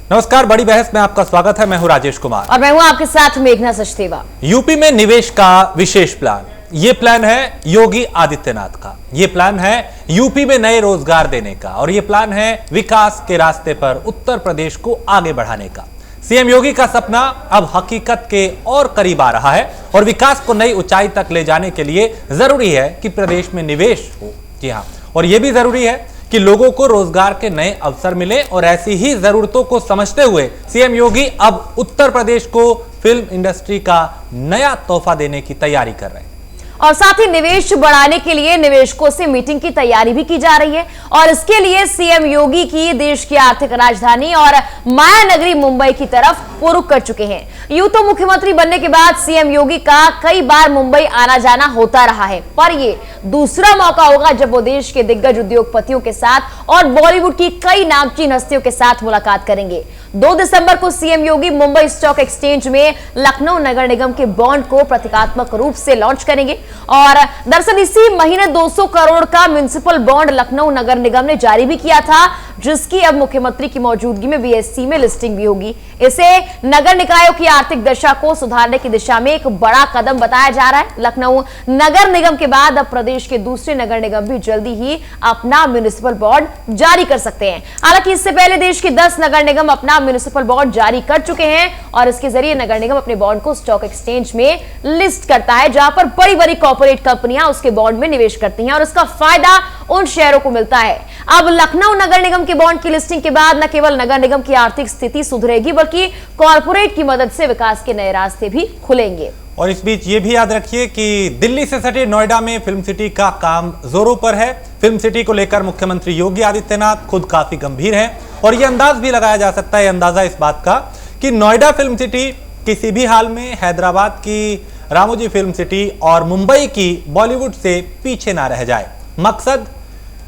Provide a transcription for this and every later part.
नमस्कार, बड़ी बहस में आपका स्वागत है। मैं हूं राजेश कुमार और मैं हूं आपके साथ मेघना सचदेवा। यूपी में निवेश का विशेष प्लान, ये प्लान है योगी आदित्यनाथ का। ये प्लान है यूपी में नए रोजगार देने का और ये प्लान है विकास के रास्ते पर उत्तर प्रदेश को आगे बढ़ाने का। सीएम योगी का सपना अब हकीकत के और करीब आ रहा है और विकास को नई ऊंचाई तक ले जाने के लिए जरूरी है कि प्रदेश में निवेश हो। जी हां, और यह भी जरूरी है कि लोगों को रोजगार के नए अवसर मिले और ऐसी ही जरूरतों को समझते हुए सीएम योगी अब उत्तर प्रदेश को फिल्म इंडस्ट्री का नया तोहफा देने की तैयारी कर रहे हैं। और साथ ही निवेश बढ़ाने के लिए निवेशकों से मीटिंग की तैयारी भी की जा रही है और इसके लिए सीएम योगी की देश की आर्थिक राजधानी और माया नगरी मुंबई की तरफ वो रुख कर चुके हैं। यूं तो मुख्यमंत्री बनने के बाद सीएम योगी का कई बार मुंबई आना जाना होता रहा है, पर ये दूसरा मौका होगा जब वो देश के दिग्गज उद्योगपतियों के साथ और बॉलीवुड की कई नामचीन हस्तियों के साथ मुलाकात करेंगे। 2 दिसंबर को सीएम योगी मुंबई स्टॉक एक्सचेंज में लखनऊ नगर निगम के बॉन्ड को प्रतीकात्मक रूप से लॉन्च करेंगे और दरअसल इसी महीने 200 करोड़ का म्युनिसिपल बॉन्ड लखनऊ नगर निगम ने जारी भी किया था, जिसकी अब मुख्यमंत्री की मौजूदगी में बीएसई में लिस्टिंग भी होगी। इसे नगर निकायों की आर्थिक दशा को सुधारने की दिशा में एक बड़ा कदम बताया जा रहा है। लखनऊ नगर निगम के बाद अब प्रदेश के दूसरे नगर निगम भी जल्दी ही अपना म्युनिसिपल बॉन्ड जारी कर सकते हैं। हालांकि इससे पहले देश के 10 नगर निगम अपना म्युनिसिपल बॉन्ड जारी कर चुके हैं और इसके जरिए नगर निगम अपने बॉन्ड को स्टॉक एक्सचेंज में लिस्ट करता है, जहां पर बड़ी बड़ी कॉर्पोरेट कंपनियां उसके बॉन्ड में निवेश करती हैं और इसका फायदा उन शेयरों को मिलता है। अब लखनऊ नगर निगम के बॉन्ड की लिस्टिंग के बाद न केवल नगर निगम की आर्थिक स्थिति सुधरेगी बल्कि कॉर्पोरेट की मदद से विकास के नए रास्ते भी खुलेंगे। और इस बीच ये भी याद रखिए कि दिल्ली से सटे नोएडा में फिल्म सिटी का काम जोरों पर है। फिल्म सिटी को लेकर मुख्यमंत्री योगी आदित्यनाथ खुद काफी गंभीर हैं और यह अंदाज भी लगाया जा सकता है, अंदाजा इस बात का कि नोएडा फिल्म सिटी किसी भी हाल में हैदराबाद की रामोजी फिल्म सिटी और मुंबई की बॉलीवुड से पीछे ना रह जाए। मकसद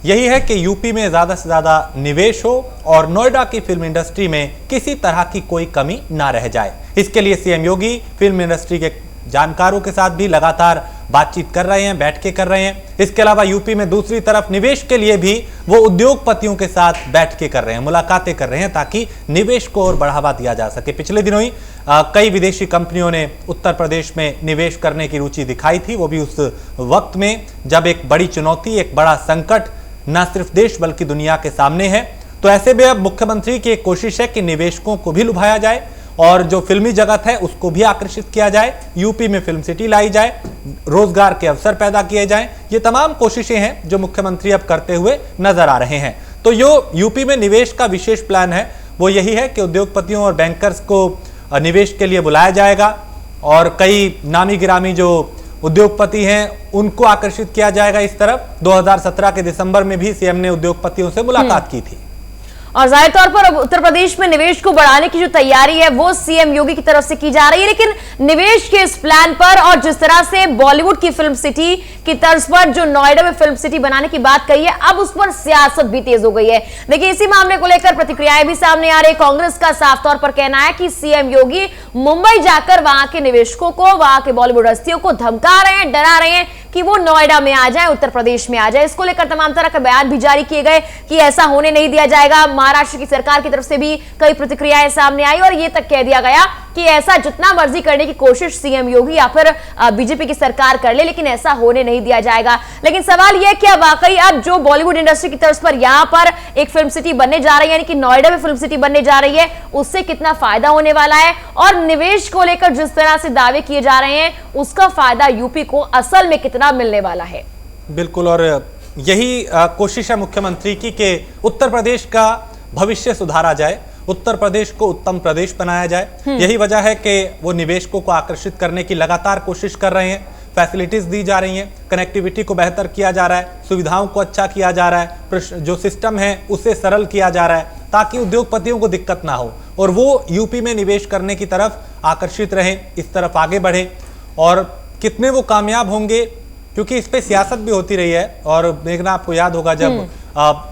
यही है कि यूपी में ज्यादा से ज्यादा निवेश हो और नोएडा की फिल्म इंडस्ट्री में किसी तरह की कोई कमी ना रह जाए। इसके लिए सीएम योगी फिल्म इंडस्ट्री के जानकारों के साथ भी लगातार बातचीत कर रहे हैं, बैठ के कर रहे हैं। इसके अलावा यूपी में दूसरी तरफ निवेश के लिए भी वो उद्योगपतियों के साथ बैठ के कर रहे हैं, मुलाकातें कर रहे हैं ताकि निवेश को और बढ़ावा दिया जा सके। पिछले दिनों ही कई विदेशी कंपनियों ने उत्तर प्रदेश में निवेश करने की रुचि दिखाई थी, वो भी उस वक्त में जब एक बड़ी चुनौती, एक बड़ा संकट न सिर्फ देश बल्कि दुनिया के सामने है। तो ऐसे में अब मुख्यमंत्री की एक कोशिश है कि निवेशकों को भी लुभाया जाए और जो फिल्मी जगत है उसको भी आकर्षित किया जाए, यूपी में फिल्म सिटी लाई जाए, रोजगार के अवसर पैदा किए जाएं। ये तमाम कोशिशें हैं जो मुख्यमंत्री अब करते हुए नजर आ रहे हैं। तो जो यूपी में निवेश का विशेष प्लान है वो यही है कि उद्योगपतियों और बैंकर्स को निवेश के लिए बुलाया जाएगा और कई नामी गिरामी जो उद्योगपति हैं उनको आकर्षित किया जाएगा इस तरफ। 2017 के दिसंबर में भी सीएम ने उद्योगपतियों से मुलाकात की थी। और जाहिर तौर पर अब उत्तर प्रदेश में निवेश को बढ़ाने की जो तैयारी है वो सीएम योगी की तरफ से की जा रही है, लेकिन निवेश के इस प्लान पर और जिस तरह से बॉलीवुड की फिल्म सिटी की तर्ज पर जो नोएडा में फिल्म सिटी बनाने की बात कही है, अब उस पर सियासत भी तेज हो गई है। देखिए, इसी मामले को लेकर प्रतिक्रियाएं भी सामने आ रही है। कांग्रेस का साफ तौर पर कहना है कि सीएम योगी मुंबई जाकर वहां के निवेशकों को, वहां के बॉलीवुड हस्तियों को धमका रहे हैं, डरा रहे हैं कि वो नोएडा में आ जाए, उत्तर प्रदेश में आ जाए। इसको लेकर तमाम तरह के बयान भी जारी किए गए कि ऐसा होने नहीं दिया जाएगा। महाराष्ट्र की सरकार की तरफ से भी कई प्रतिक्रियाएं सामने आई और ये तक कह दिया गया कि ऐसा जितना मर्जी करने की कोशिश सीएम योगी या फिर बीजेपी की सरकार कर ले, लेकिन ऐसा होने नहीं दिया जाएगा। लेकिन सवाल यह कि वाकई अब जो बॉलीवुड इंडस्ट्री की तर्ज पर यहां पर एक फिल्म सिटी बनने जा रही है, यानी कि नोएडा में फिल्म सिटी बनने जा रही है, उससे कितना फायदा होने वाला है और निवेश को लेकर जिस तरह से दावे किए जा रहे हैं उसका फायदा यूपी को असल में कितना मिलने वाला है। बिल्कुल, और यही कोशिश है मुख्यमंत्री की कि उत्तर प्रदेश का भविष्य सुधारा जाए, उत्तर प्रदेश को उत्तम प्रदेश बनाया जाए। यही वजह है कि वो निवेशकों को आकर्षित करने की लगातार कोशिश कर रहे हैं। फैसिलिटीज दी जा रही हैं, कनेक्टिविटी को बेहतर किया जा रहा है, सुविधाओं को अच्छा किया जा रहा है, जो सिस्टम है उसे सरल किया जा रहा है ताकि उद्योगपतियों को दिक्कत ना हो और वो यूपी में निवेश करने की तरफ आकर्षित रहें, इस तरफ आगे बढ़े। और कितने वो कामयाब होंगे, क्योंकि इस पे सियासत भी होती रही है। और मेघना, आपको याद होगा जब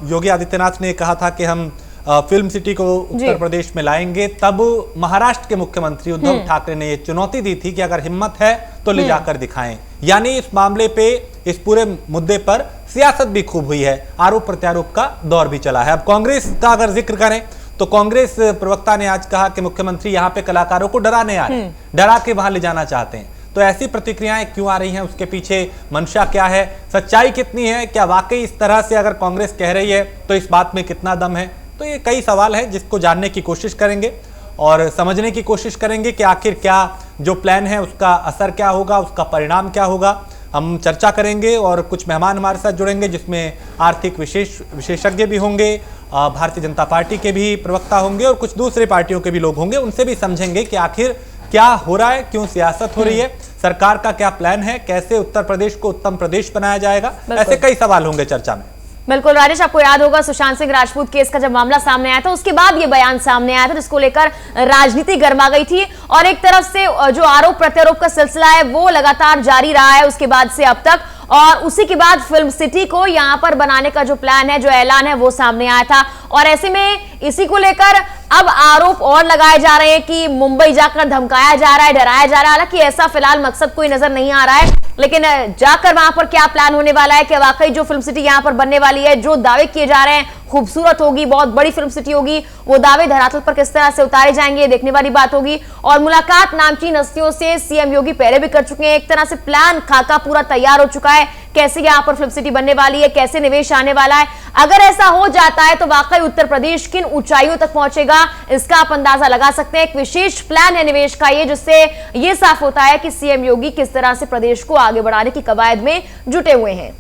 योगी आदित्यनाथ ने कहा था कि हम फिल्म सिटी को उत्तर प्रदेश में लाएंगे, तब महाराष्ट्र के मुख्यमंत्री उद्धव ठाकरे ने ये चुनौती दी थी कि अगर हिम्मत है तो ले जाकर दिखाएं। यानी इस मामले पे, इस पूरे मुद्दे पर सियासत भी खूब हुई है, आरोप प्रत्यारोप का दौर भी चला है। अब कांग्रेस का अगर जिक्र करें तो कांग्रेस प्रवक्ता ने आज कहा कि मुख्यमंत्री यहाँ पे कलाकारों को डराने आ रहे हैं, डरा के वहां ले जाना चाहते हैं। तो ऐसी प्रतिक्रियाएं क्यों आ रही हैं, उसके पीछे मंशा क्या है, सच्चाई कितनी है, क्या वाकई इस तरह से अगर कांग्रेस कह रही है तो इस बात में कितना दम है? तो ये कई सवाल है जिसको जानने की कोशिश करेंगे और समझने की कोशिश करेंगे कि आखिर क्या जो प्लान है उसका असर क्या होगा, उसका परिणाम क्या होगा। हम चर्चा करेंगे और कुछ मेहमान हमारे साथ जुड़ेंगे जिसमें आर्थिक विशेषज्ञ भी होंगे, भारतीय जनता पार्टी के भी प्रवक्ता होंगे और कुछ दूसरे पार्टियों के भी लोग होंगे। उनसे भी समझेंगे कि आखिर क्या हो रहा है, क्यों सियासत हो रही है, सरकार का क्या प्लान है, कैसे उत्तर प्रदेश को उत्तम प्रदेश बनाया जाएगा। ऐसे कई सवाल होंगे चर्चा में। बिल्कुल राजेश, आपको याद होगा सुशांत सिंह राजपूत केस का जब मामला सामने आया था उसके बाद ये बयान सामने आया था जिसको लेकर राजनीति गर्मा गई थी और एक तरफ से जो आरोप प्रत्यारोप का सिलसिला है वो लगातार जारी रहा है उसके बाद से अब तक। और उसी के बाद फिल्म सिटी को यहां पर बनाने का जो प्लान है, जो ऐलान है वो सामने आया था और ऐसे में इसी को लेकर अब आरोप और लगाए जा रहे हैं कि मुंबई जाकर धमकाया जा रहा है, डराया जा रहा है। हालांकि ऐसा फिलहाल मकसद कोई नजर नहीं आ रहा है, लेकिन जाकर वहां पर क्या प्लान होने वाला है, कि वाकई जो फिल्म सिटी यहां पर बनने वाली है, जो दावे किए जा रहे हैं खूबसूरत होगी, बहुत बड़ी फिल्म सिटी होगी, वो दावे धरातल पर किस तरह से उतारे जाएंगे ये देखने वाली बात होगी। और मुलाकात नामचीन हस्तियों से सीएम योगी पहले भी कर चुके हैं, एक तरह से प्लान खाका पूरा तैयार हो चुका है, कैसे यहां पर फिल्म सिटी बनने वाली है, कैसे निवेश आने वाला है। अगर ऐसा हो जाता है तो वाकई उत्तर प्रदेश किन ऊंचाइयों तक पहुंचेगा इसका आप अंदाजा लगा सकते हैं। एक विशेष प्लान है निवेश का ये, जिससे ये साफ होता है कि सीएम योगी किस तरह से प्रदेश को आगे बढ़ाने की कवायद में जुटे हुए हैं।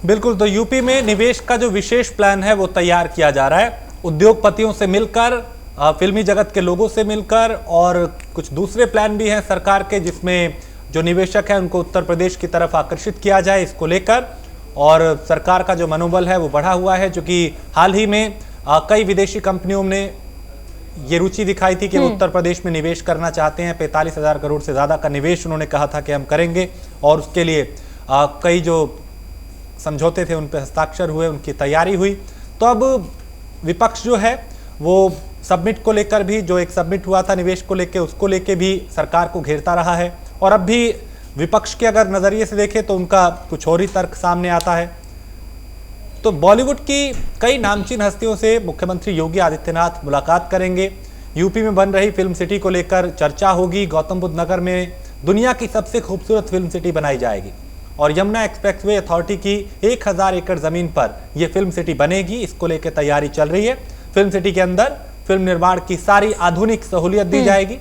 बिल्कुल, तो यूपी में निवेश का जो विशेष प्लान है वो तैयार किया जा रहा है, उद्योगपतियों से मिलकर, फिल्मी जगत के लोगों से मिलकर, और कुछ दूसरे प्लान भी हैं सरकार के जिसमें जो निवेशक हैं उनको उत्तर प्रदेश की तरफ आकर्षित किया जाए इसको लेकर। और सरकार का जो मनोबल है वो बढ़ा हुआ है, जो कि हाल ही में कई विदेशी कंपनियों ने ये रुचि दिखाई थी कि वो उत्तर प्रदेश में निवेश करना चाहते हैं। 45,000 करोड़ से ज़्यादा का निवेश उन्होंने कहा था कि हम करेंगे और उसके लिए कई जो समझौते थे उन पर हस्ताक्षर हुए, उनकी तैयारी हुई। तो अब विपक्ष जो है वो सबमिट को लेकर भी, जो एक सबमिट हुआ था निवेश को लेकर, उसको लेकर भी सरकार को घेरता रहा है। और अब भी विपक्ष के अगर नज़रिए से देखें तो उनका कुछ और ही तर्क सामने आता है। तो बॉलीवुड की कई नामचीन हस्तियों से मुख्यमंत्री योगी आदित्यनाथ मुलाकात करेंगे, यूपी में बन रही फिल्म सिटी को लेकर चर्चा होगी। गौतम बुद्ध नगर में दुनिया की सबसे खूबसूरत फिल्म सिटी बनाई जाएगी और यमुना एक्सप्रेसवे अथॉरिटी की 1000 एकड़ जमीन पर यह फिल्म सिटी बनेगी, इसको लेकर तैयारी चल रही है। फिल्म सिटी के अंदर फिल्म निर्माण की सारी आधुनिक सहूलियत दी जाएगी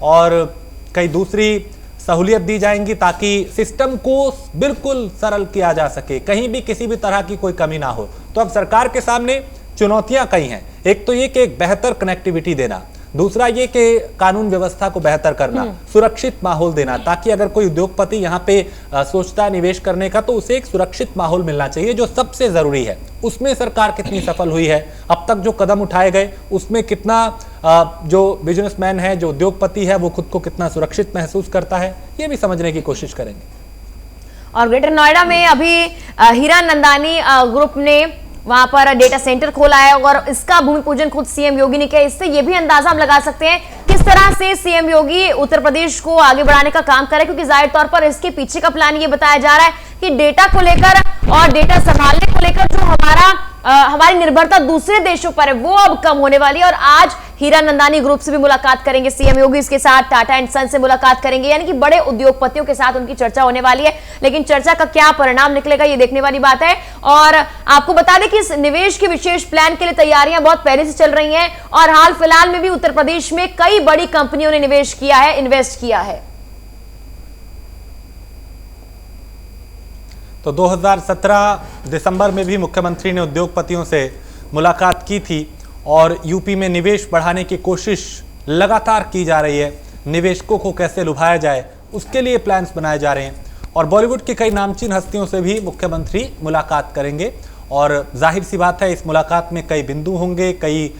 और कई दूसरी सहूलियत दी जाएंगी ताकि सिस्टम को बिल्कुल सरल किया जा सके, कहीं भी किसी भी तरह की कोई कमी ना हो। तो अब सरकार के सामने चुनौतियां कई हैं। एक तो ये कि एक बेहतर कनेक्टिविटी देना, दूसरा ये कि कानून व्यवस्था को बेहतर करना, सुरक्षित माहौल देना, ताकि अगर कोई उद्योगपति यहाँ पे सोचता है निवेश करने का तो उसे एक सुरक्षित माहौल मिलना चाहिए, जो सबसे जरूरी है। उसमें सरकार कितनी सफल हुई है, अब तक जो कदम उठाए गए उसमें कितना जो बिजनेसमैन है, जो उद्योगपति है, वो खुद को कितना सुरक्षित महसूस करता है, ये भी समझने की कोशिश करेंगे। और ग्रेटर नोएडा में अभी हीरा नंदानी ग्रुप ने वहां पर डेटा सेंटर खोला है और इसका भूमि पूजन खुद सीएम योगी ने किया। इससे ये भी अंदाजा हम लगा सकते हैं किस तरह से सीएम योगी उत्तर प्रदेश को आगे बढ़ाने का काम करे, क्योंकि जाहिर तौर पर इसके पीछे का प्लान ये बताया जा रहा है कि डेटा को लेकर और डेटा संभालने को लेकर जो हमारी निर्भरता दूसरे देशों पर है वो अब कम होने वाली है। और आज हीरा नंदानी ग्रुप से भी मुलाकात करेंगे सीएम योगी, इसके साथ टाटा एंड सन से मुलाकात करेंगे, यानी कि बड़े उद्योगपतियों के साथ उनकी चर्चा होने वाली है। लेकिन चर्चा का क्या परिणाम निकलेगा ये देखने वाली बात है। और आपको बता दें कि इस निवेश के विशेष प्लान के लिए तैयारियां बहुत पहले से चल रही हैं और हाल फिलहाल में भी उत्तर प्रदेश में कई बड़ी कंपनियों ने निवेश किया है, इन्वेस्ट किया है। तो 2017 दिसंबर में भी मुख्यमंत्री ने उद्योगपतियों से मुलाकात की थी और यूपी में निवेश बढ़ाने की कोशिश लगातार की जा रही है। निवेशकों को कैसे लुभाया जाए उसके लिए प्लान्स बनाए जा रहे हैं और बॉलीवुड की कई नामचीन हस्तियों से भी मुख्यमंत्री मुलाकात करेंगे। और जाहिर सी बात है इस मुलाकात में कई बिंदु होंगे, कई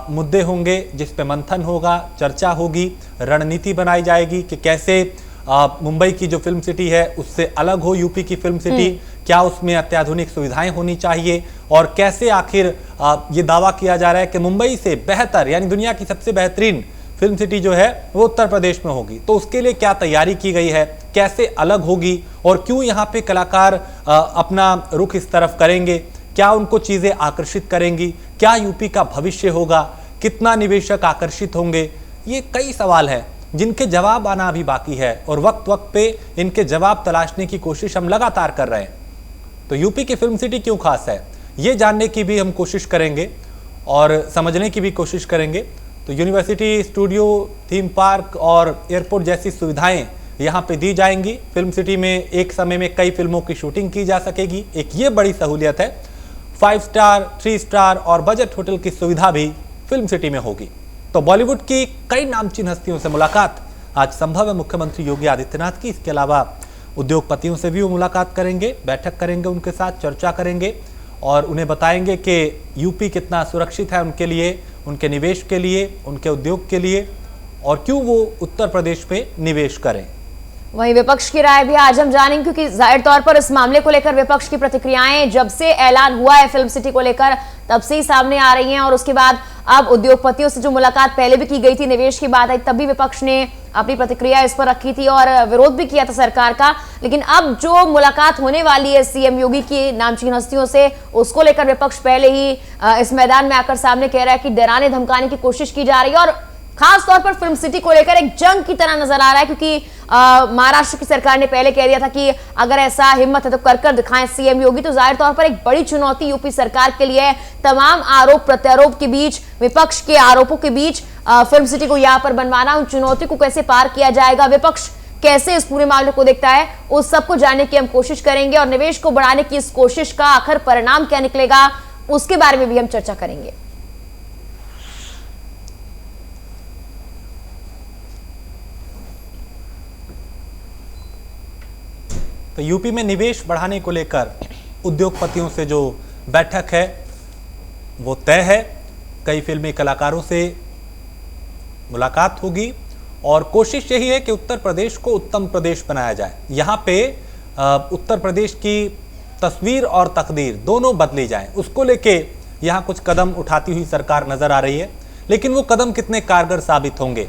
मुद्दे होंगे जिस पे मंथन होगा, चर्चा होगी, रणनीति बनाई जाएगी कि कैसे मुंबई की जो फिल्म सिटी है उससे अलग हो यूपी की फिल्म सिटी, क्या उसमें अत्याधुनिक सुविधाएं होनी चाहिए और कैसे आखिर ये दावा किया जा रहा है कि मुंबई से बेहतर यानी दुनिया की सबसे बेहतरीन फिल्म सिटी जो है वो उत्तर प्रदेश में होगी। तो उसके लिए क्या तैयारी की गई है, कैसे अलग होगी और क्यों यहाँ पे कलाकार अपना रुख इस तरफ करेंगे, क्या उनको चीजें आकर्षित करेंगी, क्या यूपी का भविष्य होगा, कितना निवेशक आकर्षित होंगे, ये कई सवाल हैं जिनके जवाब आना अभी बाकी है और वक्त वक्त पे इनके जवाब तलाशने की कोशिश हम लगातार कर रहे हैं। तो यूपी की फिल्म सिटी क्यों खास है, ये जानने की भी हम कोशिश करेंगे और समझने की भी कोशिश करेंगे। तो यूनिवर्सिटी, स्टूडियो, थीम पार्क और एयरपोर्ट जैसी सुविधाएं यहाँ पे दी जाएंगी। फिल्म सिटी में एक समय में कई फिल्मों की शूटिंग की जा सकेगी, एक ये बड़ी सहूलियत है। 5 स्टार, 3 स्टार और बजट होटल की सुविधा भी फिल्म सिटी में होगी। तो बॉलीवुड की कई नामचीन हस्तियों से मुलाकात आज संभव है मुख्यमंत्री योगी आदित्यनाथ की। इसके अलावा उद्योगपतियों से भी वो मुलाकात करेंगे, बैठक करेंगे, उनके साथ चर्चा करेंगे और उन्हें बताएंगे कि यूपी कितना सुरक्षित है उनके लिए, उनके निवेश के लिए, उनके उद्योग के लिए और क्यों वो उत्तर प्रदेश में निवेश करें। वहीं विपक्ष की राय भी आज हम जानेंगे, क्योंकि जाहिर तौर पर इस मामले को लेकर विपक्ष की प्रतिक्रियाएं जब से ऐलान हुआ है फिल्म सिटी को लेकर तब से ही सामने आ रही हैं और उसके बाद अब उद्योगपतियों से जो मुलाकात पहले भी की गई थी, निवेश की बात आई, तब भी विपक्ष ने अपनी प्रतिक्रिया इस पर रखी थी और विरोध भी किया था सरकार का। लेकिन अब जो मुलाकात होने वाली है सीएम योगी की नामचीन हस्तियों से, उसको लेकर विपक्ष पहले ही इस मैदान में आकर सामने कह रहा है कि डराने धमकाने की कोशिश की जा रही है और खास तौर पर फिल्म सिटी को लेकर एक जंग की तरह नजर आ रहा है, क्योंकि महाराष्ट्र की सरकार ने पहले कह दिया था कि अगर ऐसा हिम्मत है तो कर दिखाएं सीएम योगी। तो जाहिर तौर पर एक बड़ी चुनौती यूपी सरकार के लिए है। तमाम आरोप प्रत्यारोप के बीच, विपक्ष के आरोपों के बीच फिल्म सिटी को यहाँ पर बनवाना, उन चुनौती को कैसे पार किया जाएगा, विपक्ष कैसे इस पूरे मामले को देखता है, उस सबको जानने की हम कोशिश करेंगे और निवेश को बढ़ाने की इस कोशिश का आखिर परिणाम क्या निकलेगा उसके बारे में भी हम चर्चा करेंगे। तो यूपी में निवेश बढ़ाने को लेकर उद्योगपतियों से जो बैठक है वो तय है। कई फिल्मी कलाकारों से मुलाकात होगी और कोशिश यही है कि उत्तर प्रदेश को उत्तम प्रदेश बनाया जाए। यहाँ पे उत्तर प्रदेश की तस्वीर और तकदीर दोनों बदली जाए, उसको लेके यहाँ कुछ कदम उठाती हुई सरकार नजर आ रही है। लेकिन वो कदम कितने कारगर साबित होंगे,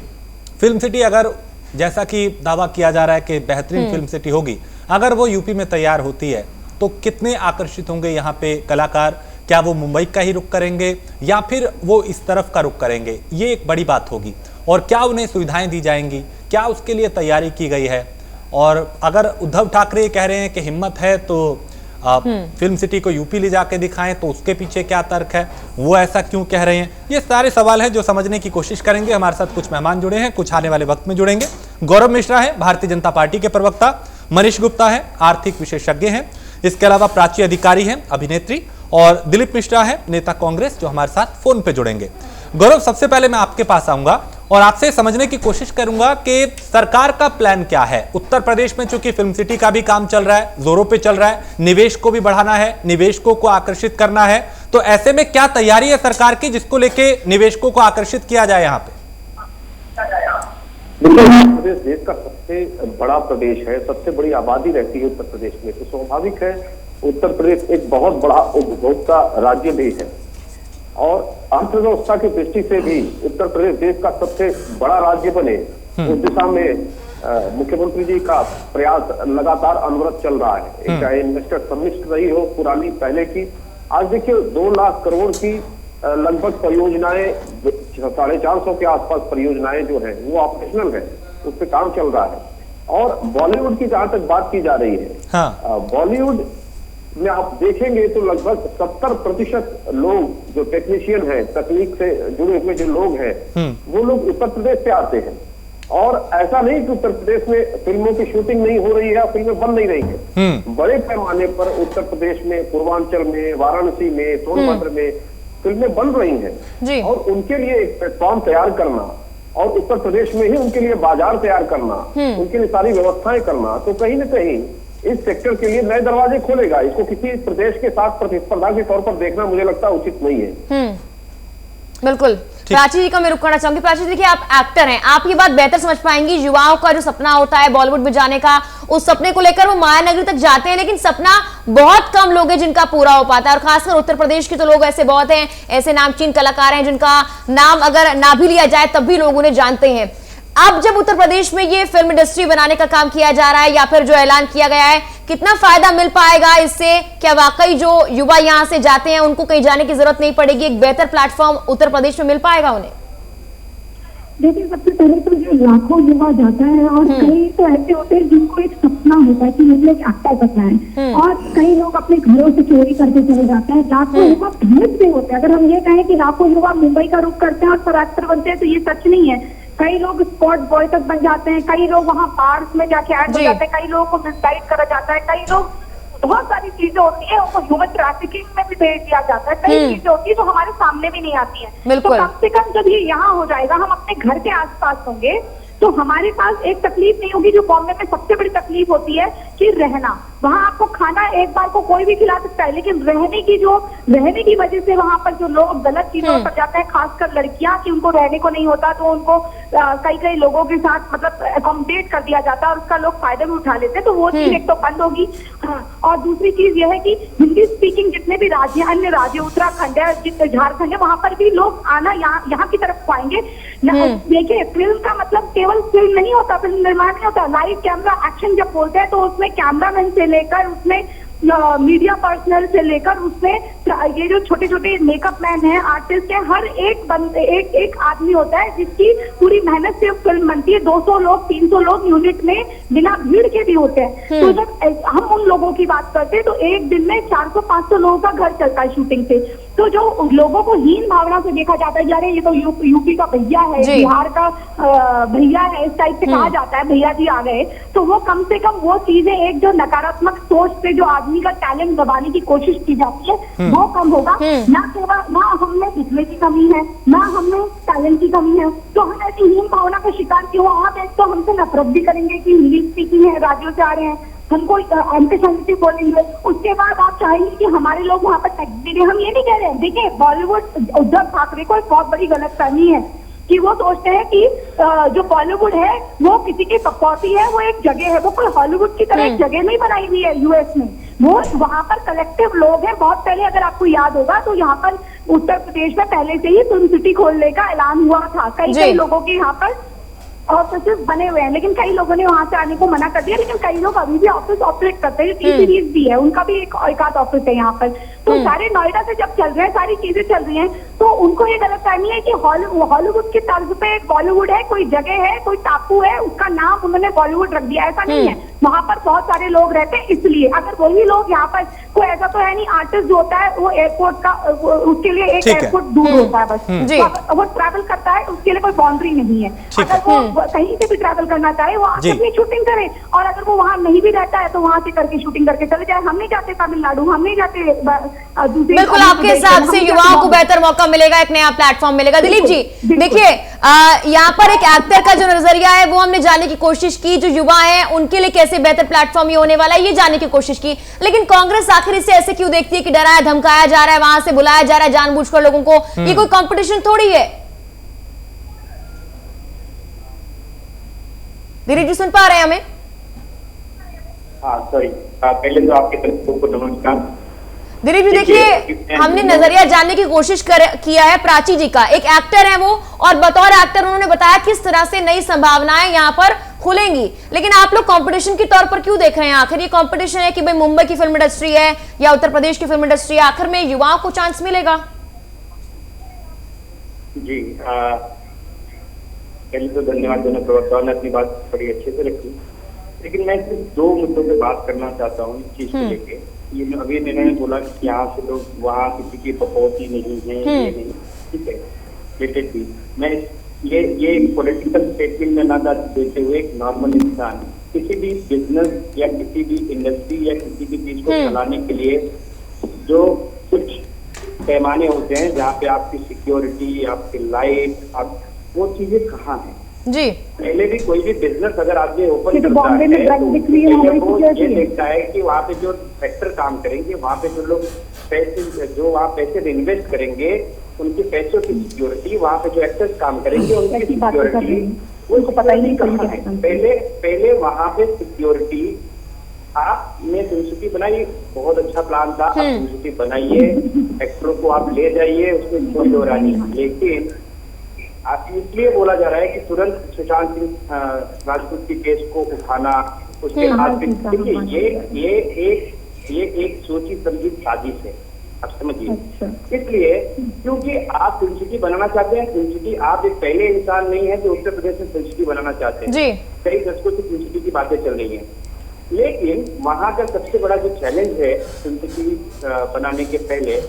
फिल्म सिटी अगर जैसा कि दावा किया जा रहा है कि बेहतरीन फिल्म सिटी होगी, अगर वो यूपी में तैयार होती है तो कितने आकर्षित होंगे यहाँ पे कलाकार। क्या वो मुंबई का ही रुख करेंगे या फिर वो इस तरफ का रुख करेंगे, ये एक बड़ी बात होगी। और क्या उन्हें सुविधाएं दी जाएंगी, क्या उसके लिए तैयारी की गई है। और अगर उद्धव ठाकरे कह रहे हैं कि हिम्मत है तो फिल्म सिटी को यूपी ले जाके दिखाएं, तो उसके पीछे क्या तर्क है, वो ऐसा क्यों कह रहे हैं, ये सारे सवाल हैं जो समझने की कोशिश करेंगे। हमारे साथ कुछ मेहमान जुड़े हैं, कुछ आने वाले वक्त में जुड़ेंगे। गौरव मिश्रा है भारतीय जनता पार्टी के प्रवक्ता, मनीष गुप्ता है आर्थिक विशेषज्ञ हैं, इसके अलावा प्राची अधिकारी हैं अभिनेत्री, और दिलीप मिश्रा है नेता कांग्रेस जो हमारे साथ फोन पे जुड़ेंगे। गौरव, सबसे पहले मैं आपके पास आऊंगा और आपसे समझने की कोशिश करूंगा कि सरकार का प्लान क्या है। उत्तर प्रदेश में चूंकि फिल्म सिटी का भी काम चल रहा है, जोरों पे चल रहा है, निवेश को भी बढ़ाना है, निवेशकों को आकर्षित करना है, तो ऐसे में क्या तैयारी है सरकार की जिसको लेके निवेशकों को आकर्षित किया जाए यहाँ पे? देखिए, उत्तर प्रदेश देश का सबसे बड़ा प्रदेश है, सबसे बड़ी आबादी रहती है उत्तर प्रदेश में, तो स्वाभाविक है उत्तर प्रदेश एक बहुत बड़ा उपभोक्ता राज्य भी है और अर्थव्यवस्था की दृष्टि से भी उत्तर प्रदेश देश का सबसे बड़ा राज्य बने, उस दिशा में मुख्यमंत्री जी का प्रयास लगातार अनवरत चल रहा है। चाहे इन्वेस्टर समिट रही हो पुरानी पहले की, आज देखिए 2 लाख करोड़ की लगभग परियोजनाएं, 450 के आसपास परियोजनाएं जो है वो ऑपरेशनल है, उस पर काम चल रहा है। और बॉलीवुड की जहां तक बात की जा रही है, बॉलीवुड में आप देखेंगे तो लगभग 70% लोग जो टेक्नीशियन हैं, तकनीक से जुड़े हुए जो लोग हैं, वो लोग उत्तर प्रदेश से आते हैं। और ऐसा नहीं कि उत्तर प्रदेश में फिल्मों की शूटिंग नहीं हो रही है, फिल्में बन नहीं रही है, बड़े पैमाने पर उत्तर प्रदेश में, पूर्वांचल में, वाराणसी में, सोनभद्र में फिल्में बन रही हैं। और उनके लिए एक प्लेटफॉर्म तैयार करना और उत्तर प्रदेश में ही उनके लिए बाजार तैयार करना, उनके लिए सारी व्यवस्थाएं करना, तो कहीं ना कहीं इस सेक्टर के लिए नए दरवाजे खोलेगा। इसको किसी प्रदेश के साथ प्रतिस्पर्धा के तौर पर देखना मुझे लगता है उचित नहीं है। बिल्कुल। प्राची जी का मैं रुक करना चाहूंगी। प्राची जी, देखिए आप एक्टर हैं, आप ये बात बेहतर समझ पाएंगी। युवाओं का जो सपना होता है बॉलीवुड में जाने का, उस सपने को लेकर वो मायानगरी तक जाते हैं, लेकिन सपना बहुत कम लोग हैं जिनका पूरा हो पाता है। और खासकर उत्तर प्रदेश के तो लोग ऐसे बहुत हैं, ऐसे नामचीन कलाकार हैं जिनका नाम अगर ना भी लिया जाए तब भी लोग उन्हें जानते हैं। अब जब उत्तर प्रदेश में ये फिल्म इंडस्ट्री बनाने का काम किया जा रहा है या फिर जो ऐलान किया गया है कितना फायदा मिल पाएगा इससे? क्या वाकई जो युवा यहाँ से जाते हैं उनको कहीं जाने की जरूरत नहीं पड़ेगी, एक बेहतर प्लेटफॉर्म उत्तर प्रदेश में मिल पाएगा उन्हें? देखिए, सबसे पहले तो जो लाखों युवा जाता है और कई तो ऐसे होते हैं जिनको एक सपना होता है कि मुझे एक एक्टर बनना है, और कई लोग अपने घरों से चोरी करके चले जाते हैं। लाखों युवा भीड़ से होते हैं। अगर हम ये कहें कि लाखों युवा मुंबई का रुख करते हैं और फिर एक्टर बनते हैं तो ये सच नहीं है। कई लोग स्पॉट बॉय तक बन जाते हैं, कई लोग वहाँ बार्स में जाके ऐड हो जाते हैं, कई लोगों को मिसगाइड करा जाता है, कई लोग, बहुत सारी चीजें होती है, उनको ह्यूमन ट्रैफिकिंग में भी भेज दिया जाता है। कई चीजें होती है जो हमारे सामने भी नहीं आती है। तो कम से कम जब ये यहाँ हो जाएगा, हम अपने घर के आसपास होंगे, तो हमारे पास एक तकलीफ नहीं होगी जो बॉम्बे में सबसे बड़ी तकलीफ होती है कि रहना। वहाँ आपको खाना एक बार को कोई भी खिला सकता है, लेकिन रहने की वजह से वहाँ पर जो लोग गलत चीजों पर जाते हैं, खासकर लड़कियां, कि उनको रहने को नहीं होता तो उनको कई लोगों के साथ मतलब अकोमोडेट कर दिया जाता है और उसका लोग फायदा भी उठा लेते हैं। तो वो चीज एक तो बंद होगी। और दूसरी चीज यह है कि हिंदी स्पीकिंग जितने भी राज्य, अन्य राज्य, उत्तराखंड है, झारखंड है, वहां पर भी लोग आना यहाँ की तरफ आएंगे। देखिए, फिल्म का मतलब केवल फिल्म नहीं होता, फिल्म निर्माण नहीं होता। लाइव कैमरा एक्शन जब बोलते हैं तो उसमें कैमरामैन से लेकर उसमें मीडिया पर्सनल से लेकर उसमें ये जो छोटे छोटे मेकअप मैन है, आर्टिस्ट है, हर एक आदमी होता है जिसकी पूरी मेहनत से फिल्म बनती है। 200 लोग 300 लोग यूनिट में बिना भीड़ के भी होते हैं। तो जब हम उन लोगों की बात करते हैं तो एक दिन में 400-500 लोगों का घर चलता है शूटिंग से। तो जो लोगों को हीन भावना से देखा जाता है, यार ये तो यूपी का भैया है, बिहार का भैया है, इस टाइप से कहा जाता है, भैया जी आ गए, तो वो कम से कम वो चीजें, एक जो नकारात्मक सोच से जो आदमी का टैलेंट दबाने की कोशिश की जाती है, वो कम होगा। ना हमने दिखने की कमी है, ना हमने टैलेंट की कमी है, तो हम ऐसी हीन भावना का शिकार क्यों? आप एक तो हमसे नफरत भी करेंगे कि हिंदी स्पीकिंग है, राज्यों से आ रहे हैं, हमको एंटी बोलेंगे। उसके बाद आप चाहेंगे कि हमारे लोग वहाँ पर टैक्स दे। हम ये नहीं कह रहे हैं। देखिए, बॉलीवुड, उद्धव ठाकरे को एक बहुत बड़ी गलतफहमी है कि वो सोचते हैं कि जो बॉलीवुड है वो किसी की कपौती है, वो एक जगह है, वो कोई हॉलीवुड की तरह एक जगह नहीं बनाई हुई है यूएस में। वो वहाँ पर कलेक्टिव लोग हैं। बहुत पहले, अगर आपको याद होगा, तो यहाँ पर उत्तर प्रदेश में पहले से ही फिल्म सिटी खोलने का ऐलान हुआ था। कई लोगों के यहाँ पर ऑफिस बने हुए हैं, लेकिन कई लोगों ने वहां से आने को मना कर दिया। लेकिन कई लोग अभी भी ऑफिस ऑपरेट करते हैं। टी सीरीज भी है, उनका भी एक आध ऑफिस है यहाँ पर। तो सारे नोएडा से जब चल रहे हैं, सारी चीजें चल रही हैं, तो उनको ये गलतफहमी है कि हॉलीवुड की तर्ज पे एक बॉलीवुड है, कोई जगह है, कोई टापू है, उसका नाम उन्होंने बॉलीवुड रख दिया। ऐसा नहीं है। वहां पर बहुत सारे लोग रहते हैं, इसलिए अगर वही लोग यहाँ पर, कोई ऐसा तो है नहीं, आर्टिस्ट जो होता है वो एयरपोर्ट का, उसके लिए एक एयरपोर्ट दूर होता है बस, वो ट्रैवल करता है, उसके लिए कोई बाउंड्री नहीं है। अगर वो कहीं से भी ट्रैवल करना चाहे, वो आके अपनी शूटिंग करे, और अगर वो वहां नहीं भी रहता है तो वहां से करके शूटिंग करके चले जाए। हम नहीं जाते तमिलनाडु, हम नहीं जाते दूसरे। बिल्कुल, आपके हिसाब से युवाओं को बेहतर मौका मिलेगा, एक नया प्लेटफॉर्म मिलेगा। दिलीप जी, देखिए, यहाँ पर एक एक्टर का जो नजरिया है वो हमने जानने की कोशिश की, जो युवा है उनके लिए कैसे बेहतर प्लेटफॉर्म ये होने वाला है ये जानने की कोशिश की। लेकिन कांग्रेस आखिर इसे ऐसे क्यों देखती है कि डराया धमकाया जा रहा है, वहां से बुलाया जा रहा है जानबूझकर लोगों को? ये कोई कंपटीशन थोड़ी है। दिलीप जी, सुन पा रहे हैं हमें? सॉरी, पहले तो आपके तरफ को नमस्कार। दिलीप जी, देखिए, हमने नजरिया जानने की कोशिश किया है प्राची जी का। एक एक्टर है वो, और बतौर एक्टर उन्होंने बताया किस तरह से नई संभावनाएं यहाँ पर खुलेंगी। लेकिन आप लोग कंपटीशन के तौर पर क्यों देख रहे हैं? आखिर ये कंपटीशन है कि भाई मुंबई की फिल्म इंडस्ट्री है या उत्तर प्रदेश की फिल्म इंडस्ट्री है, आखिर में युवाओं को चांस मिलेगा? जी, पहले तो धन्यवाद। दोनों प्रवक्ताओं ने अपनी बात बड़ी अच्छे से रखी, लेकिन मैं सिर्फ 2 मुद्दों पे बात करना चाहता हूँ इस चीज को लेके। ये अभी मैंने बोला कि यहाँ से लोग, वहाँ किसी की बकौती नहीं है, ये नहीं, ठीक है, रिलेटेड भी मैं ये पॉलिटिकल स्टेटमेंट में ना देते हुए एक नॉर्मल इंसान किसी भी बिजनेस या किसी भी इंडस्ट्री या किसी भी चीज को चलाने के लिए जो कुछ पैमाने होते हैं, जहाँ पे आपकी सिक्योरिटी, आपकी लाइफ, आप वो चीजें कहाँ हैं जी? पहले भी कोई भी बिजनेस अगर आपने ओपन करता है तो वो ये देखता है कि वहाँ पे जो सेक्टर काम करेंगे, वहाँ पे जो लोग पैसे, जो वहाँ पैसे इन्वेस्ट करेंगे, उनके पैसों की सिक्योरिटी, वहाँ पे जो एक्टर्स काम करेंगे उनकी सिक्योरिटी, उनको पता ही नहीं कहाँ है। पहले वहाँ पे सिक्योरिटी, आपने फिल्म सिटी बनाई, बहुत अच्छा प्लान था, आप फिल्म सिटी बनाइए, एक्टरों को आप ले जाइए, उसमें कोई दो रानी। लेकिन इसलिए बोला जा रहा है कि तुरंत सुशांत सिंह राजपूत की केस को उठाना, उसके बाद देखिए ये एक सोची समझी साजिश है, आप समझिए। इसलिए क्योंकि आप फिल्म सिटी बनाना चाहते हैं, फिल्म सिटी आप एक पहले इंसान नहीं है जो उत्तर प्रदेश में फिल्म सिटी बनाना चाहते हैं जी। कई दशकों से फिल्म सिटी की बातें चल रही हैं, लेकिन वहाँ का सबसे बड़ा जो चैलेंज है फिल्म सिटी बनाने के पहले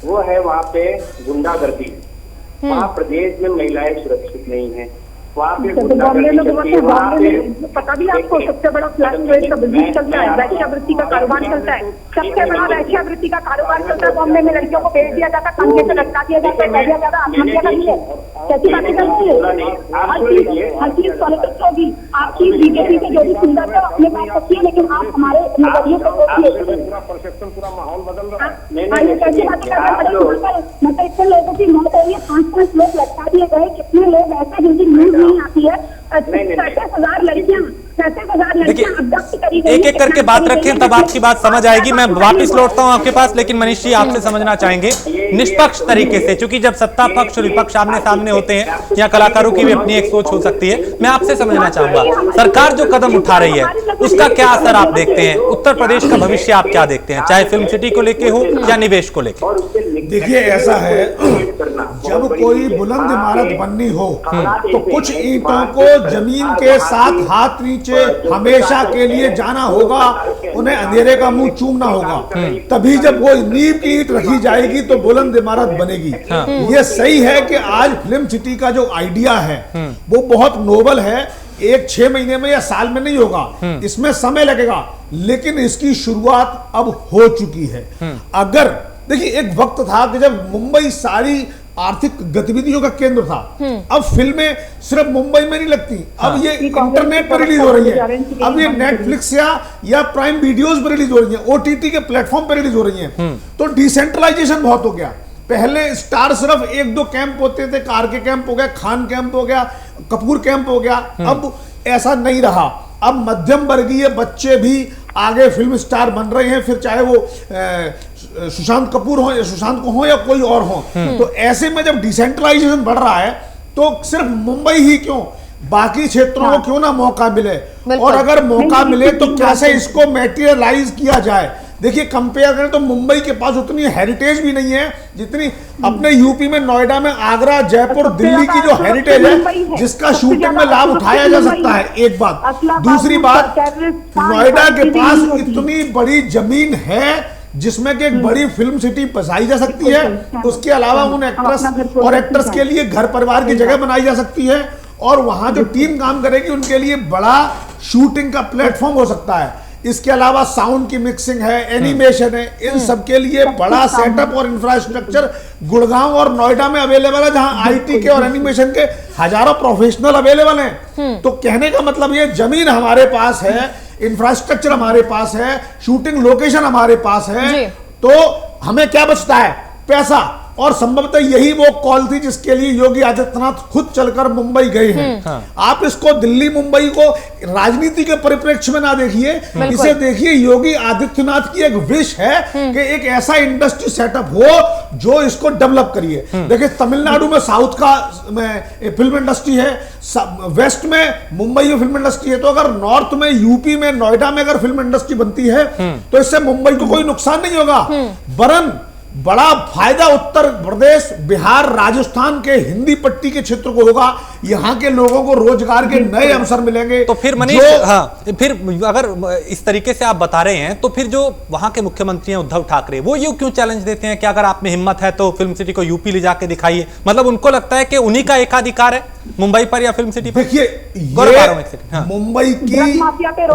वो है वहाँ पे गुंडागर्दी। वहाँ प्रदेश में महिलाएं सुरक्षित नहीं है, वहाँ पे गुंडागर्दी चलती है, वहाँ पे पता भी आपको सबसे बड़ा फ्लैट का बिजनेस चलता है, वैश्यावृत्ति का कारोबार चलता है, सबसे बड़ा वैश्यावृत्ति का कारोबार चलता है। बॉम्बे में लड़कियों को भेज दिया जाता है, कंधे से लटका दिया जाता है, कह जाता है आत्महत्या करिए, कैसी बातें करती है। हर चीज पॉलिटिक्स होगी, आपकी बीजेपी से जो भी सुंदर है अपने पास रखिए, लेकिन आप हमारे नजरिए को पूरा माहौल बदल रहा है। कैसी बातें कर रहे हैं, मतलब इतने लोगों की मौत हुई है, 5 लोग लटका दिए गए, कितने लोग ऐसे जिनकी न्यूज नहीं आती है, 37,000 लड़कियां एक एक करके बात रखें तब आपकी बात समझ आएगी। मैं वापस लौटता हूं आपके पास, लेकिन मनीष जी आपसे समझना चाहेंगे निष्पक्ष तरीके से, क्योंकि जब सत्ता पक्ष और विपक्ष आमने सामने होते हैं या कलाकारों की भी अपनी एक सोच हो सकती है, मैं आपसे समझना चाहूंगा सरकार जो कदम उठा रही है उसका क्या असर आप देखते हैं, उत्तर प्रदेश का भविष्य आप क्या देखते हैं, चाहे फिल्म सिटी को लेके हो या निवेश को लेके। देखिए ऐसा है, जब कोई बुलंद इमारत बननी हो तो कुछ ईंटों को जमीन के साथ हाथ नीचे हमेशा के लिए जाना होगा, उन्हें अंधेरे का मुंह चूमना होगा, तभी जब वो नींव की ईंट रखी जाएगी तो बुलंद इमारत बनेगी। ये सही है कि आज फिल्म सिटी का जो आइडिया है वो बहुत नोबल है, एक 6 महीने में या साल में नहीं होगा, इसमें समय लगेगा, लेकिन इसकी शुरुआत अब हो चुकी है। अगर देखिए एक वक्त था कि जब मुंबई सारी आर्थिक गतिविधियों का केंद्र था, अब फिल्में सिर्फ मुंबई में नहीं लगती, अब ये इंटरनेट पर रिलीज हो रही है, अब ये नेटफ्लिक्स या प्राइम वीडियोस पर रिलीज हो रही है, ओटीटी के प्लेटफॉर्म पर रिलीज हो रही है। तो डिसेंट्रलाइजेशन बहुत हो गया। पहले स्टार सिर्फ 1-2 कैंप होते थे, कार के कैंप हो गया, खान कैंप हो गया, कपूर कैंप हो गया, अब ऐसा नहीं रहा। अब मध्यम वर्गीय बच्चे भी आगे फिल्म स्टार बन रहे हैं, फिर चाहे वो सुशांत कपूर हो या सुशांत को हो या कोई और हो। तो ऐसे में जब डिसेंट्रलाइजेशन बढ़ रहा है तो सिर्फ मुंबई ही क्यों, बाकी क्षेत्रों को क्यों ना मौका मिले, और अगर मौका मिले तो कैसे इसको मैटेरियलाइज किया जाए। देखिए कंपेयर करें तो मुंबई के पास उतनी हेरिटेज भी नहीं है जितनी अपने यूपी में, नोएडा में, आगरा, जयपुर, दिल्ली की जो हेरिटेज है जिसका शूटिंग में लाभ उठाया जा सकता है। एक बात, दूसरी बात, नोएडा के पास इतनी बड़ी जमीन है जिसमें कि एक बड़ी फिल्म सिटी बसाई जा सकती है, उसके अलावा उन एक्ट्रेस और एक्टर्स के लिए घर परिवार की जगह बनाई जा सकती है, और वहां जो टीम काम करेगी उनके लिए बड़ा शूटिंग का प्लेटफॉर्म हो सकता है। इसके अलावा साउंड की मिक्सिंग है, एनिमेशन है, इन सब के लिए बड़ा सेटअप और इंफ्रास्ट्रक्चर गुड़गांव और नोएडा में अवेलेबल है, जहां आईटी के और एनिमेशन के हजारों प्रोफेशनल अवेलेबल हैं। तो कहने का मतलब ये जमीन हमारे पास है, इंफ्रास्ट्रक्चर हमारे पास है, शूटिंग लोकेशन हमारे पास है, तो हमें क्या बचता है? पैसा। और संभवतः यही वो कॉल थी जिसके लिए योगी आदित्यनाथ खुद चलकर मुंबई गए हैं। आप इसको दिल्ली मुंबई को राजनीति के परिप्रेक्ष्य में ना देखिए, इसे देखिए योगी आदित्यनाथ की एक विश है कि एक ऐसा इंडस्ट्री सेटअप हो जो इसको डेवलप करिए। देखिए तमिलनाडु में साउथ का फिल्म इंडस्ट्री है, वेस्ट में मुंबई में फिल्म इंडस्ट्री है, तो अगर नॉर्थ में, यूपी में, नोएडा में अगर फिल्म इंडस्ट्री बनती है तो इससे मुंबई को कोई नुकसान नहीं होगा, वरन बड़ा फायदा उत्तर प्रदेश, बिहार, राजस्थान के हिंदी पट्टी के क्षेत्र को होगा। यहाँ के लोगों को रोजगार के नए अवसर मिलेंगे। तो फिर मनीष, हाँ, फिर अगर इस तरीके से आप बता रहे हैं तो फिर जो वहां के मुख्यमंत्री हैं उद्धव ठाकरे, वो ये क्यों चैलेंज देते हैं कि अगर आप में हिम्मत है तो फिल्म सिटी को यूपी ले जाके दिखाइए? मतलब उनको लगता है कि उन्हीं का एकाधिकार है मुंबई पर या फिल्म सिटी पर? देखिए मुंबई की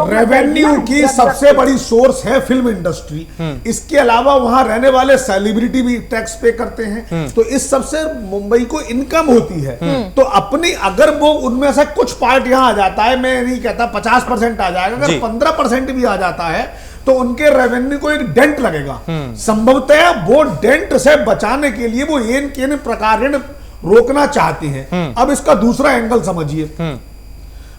रेवेन्यू की सबसे बड़ी सोर्स है फिल्म इंडस्ट्री। इसके अलावा वहां रहने वाले सेलिब्रिटी भी टैक्स पे करते हैं, तो इस सबसे मुंबई को इनकम होती है। तो अपनी अगर वो उनमें से कुछ पार्ट यहां आ जाता है, मैं नहीं कहता 50% आ जाएगा, अगर 15% भी आ जाता है तो उनके रेवेन्यू को एक डेंट लगेगा। संभवतः वो डेंट से बचाने के लिए वो इन प्रकार रोकना चाहते हैं। अब इसका दूसरा एंगल समझिए,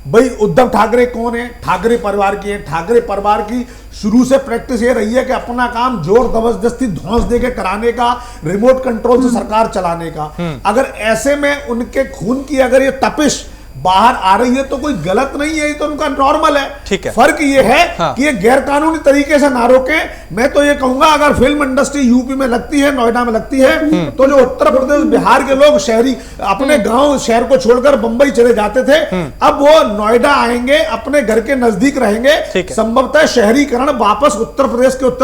भाई उद्धव ठाकरे कौन है? ठाकरे परिवार की है। ठाकरे परिवार की शुरू से प्रैक्टिस ये रही है कि अपना काम जोर जबरदस्ती धौंस दे के कराने का, रिमोट कंट्रोल से सरकार चलाने का। अगर ऐसे में उनके खून की अगर ये तपिश बाहर आ रही है तो कोई गलत नहीं है, ये तो उनका नॉर्मल है। ठीक है। फर्क ये है हाँ। कि ये गैर कानूनी तरीके से ना रोके। मैं तो ये कहूंगा अगर फिल्म इंडस्ट्री यूपी में लगती है, नोएडा में लगती है, तो जो उत्तर प्रदेश बिहार के लोग शहरी अपने गांव शहर को छोड़कर बंबई चले जाते थे, अब वो नोएडा आएंगे, अपने घर के नजदीक रहेंगे। संभवतः शहरीकरण वापस उत्तर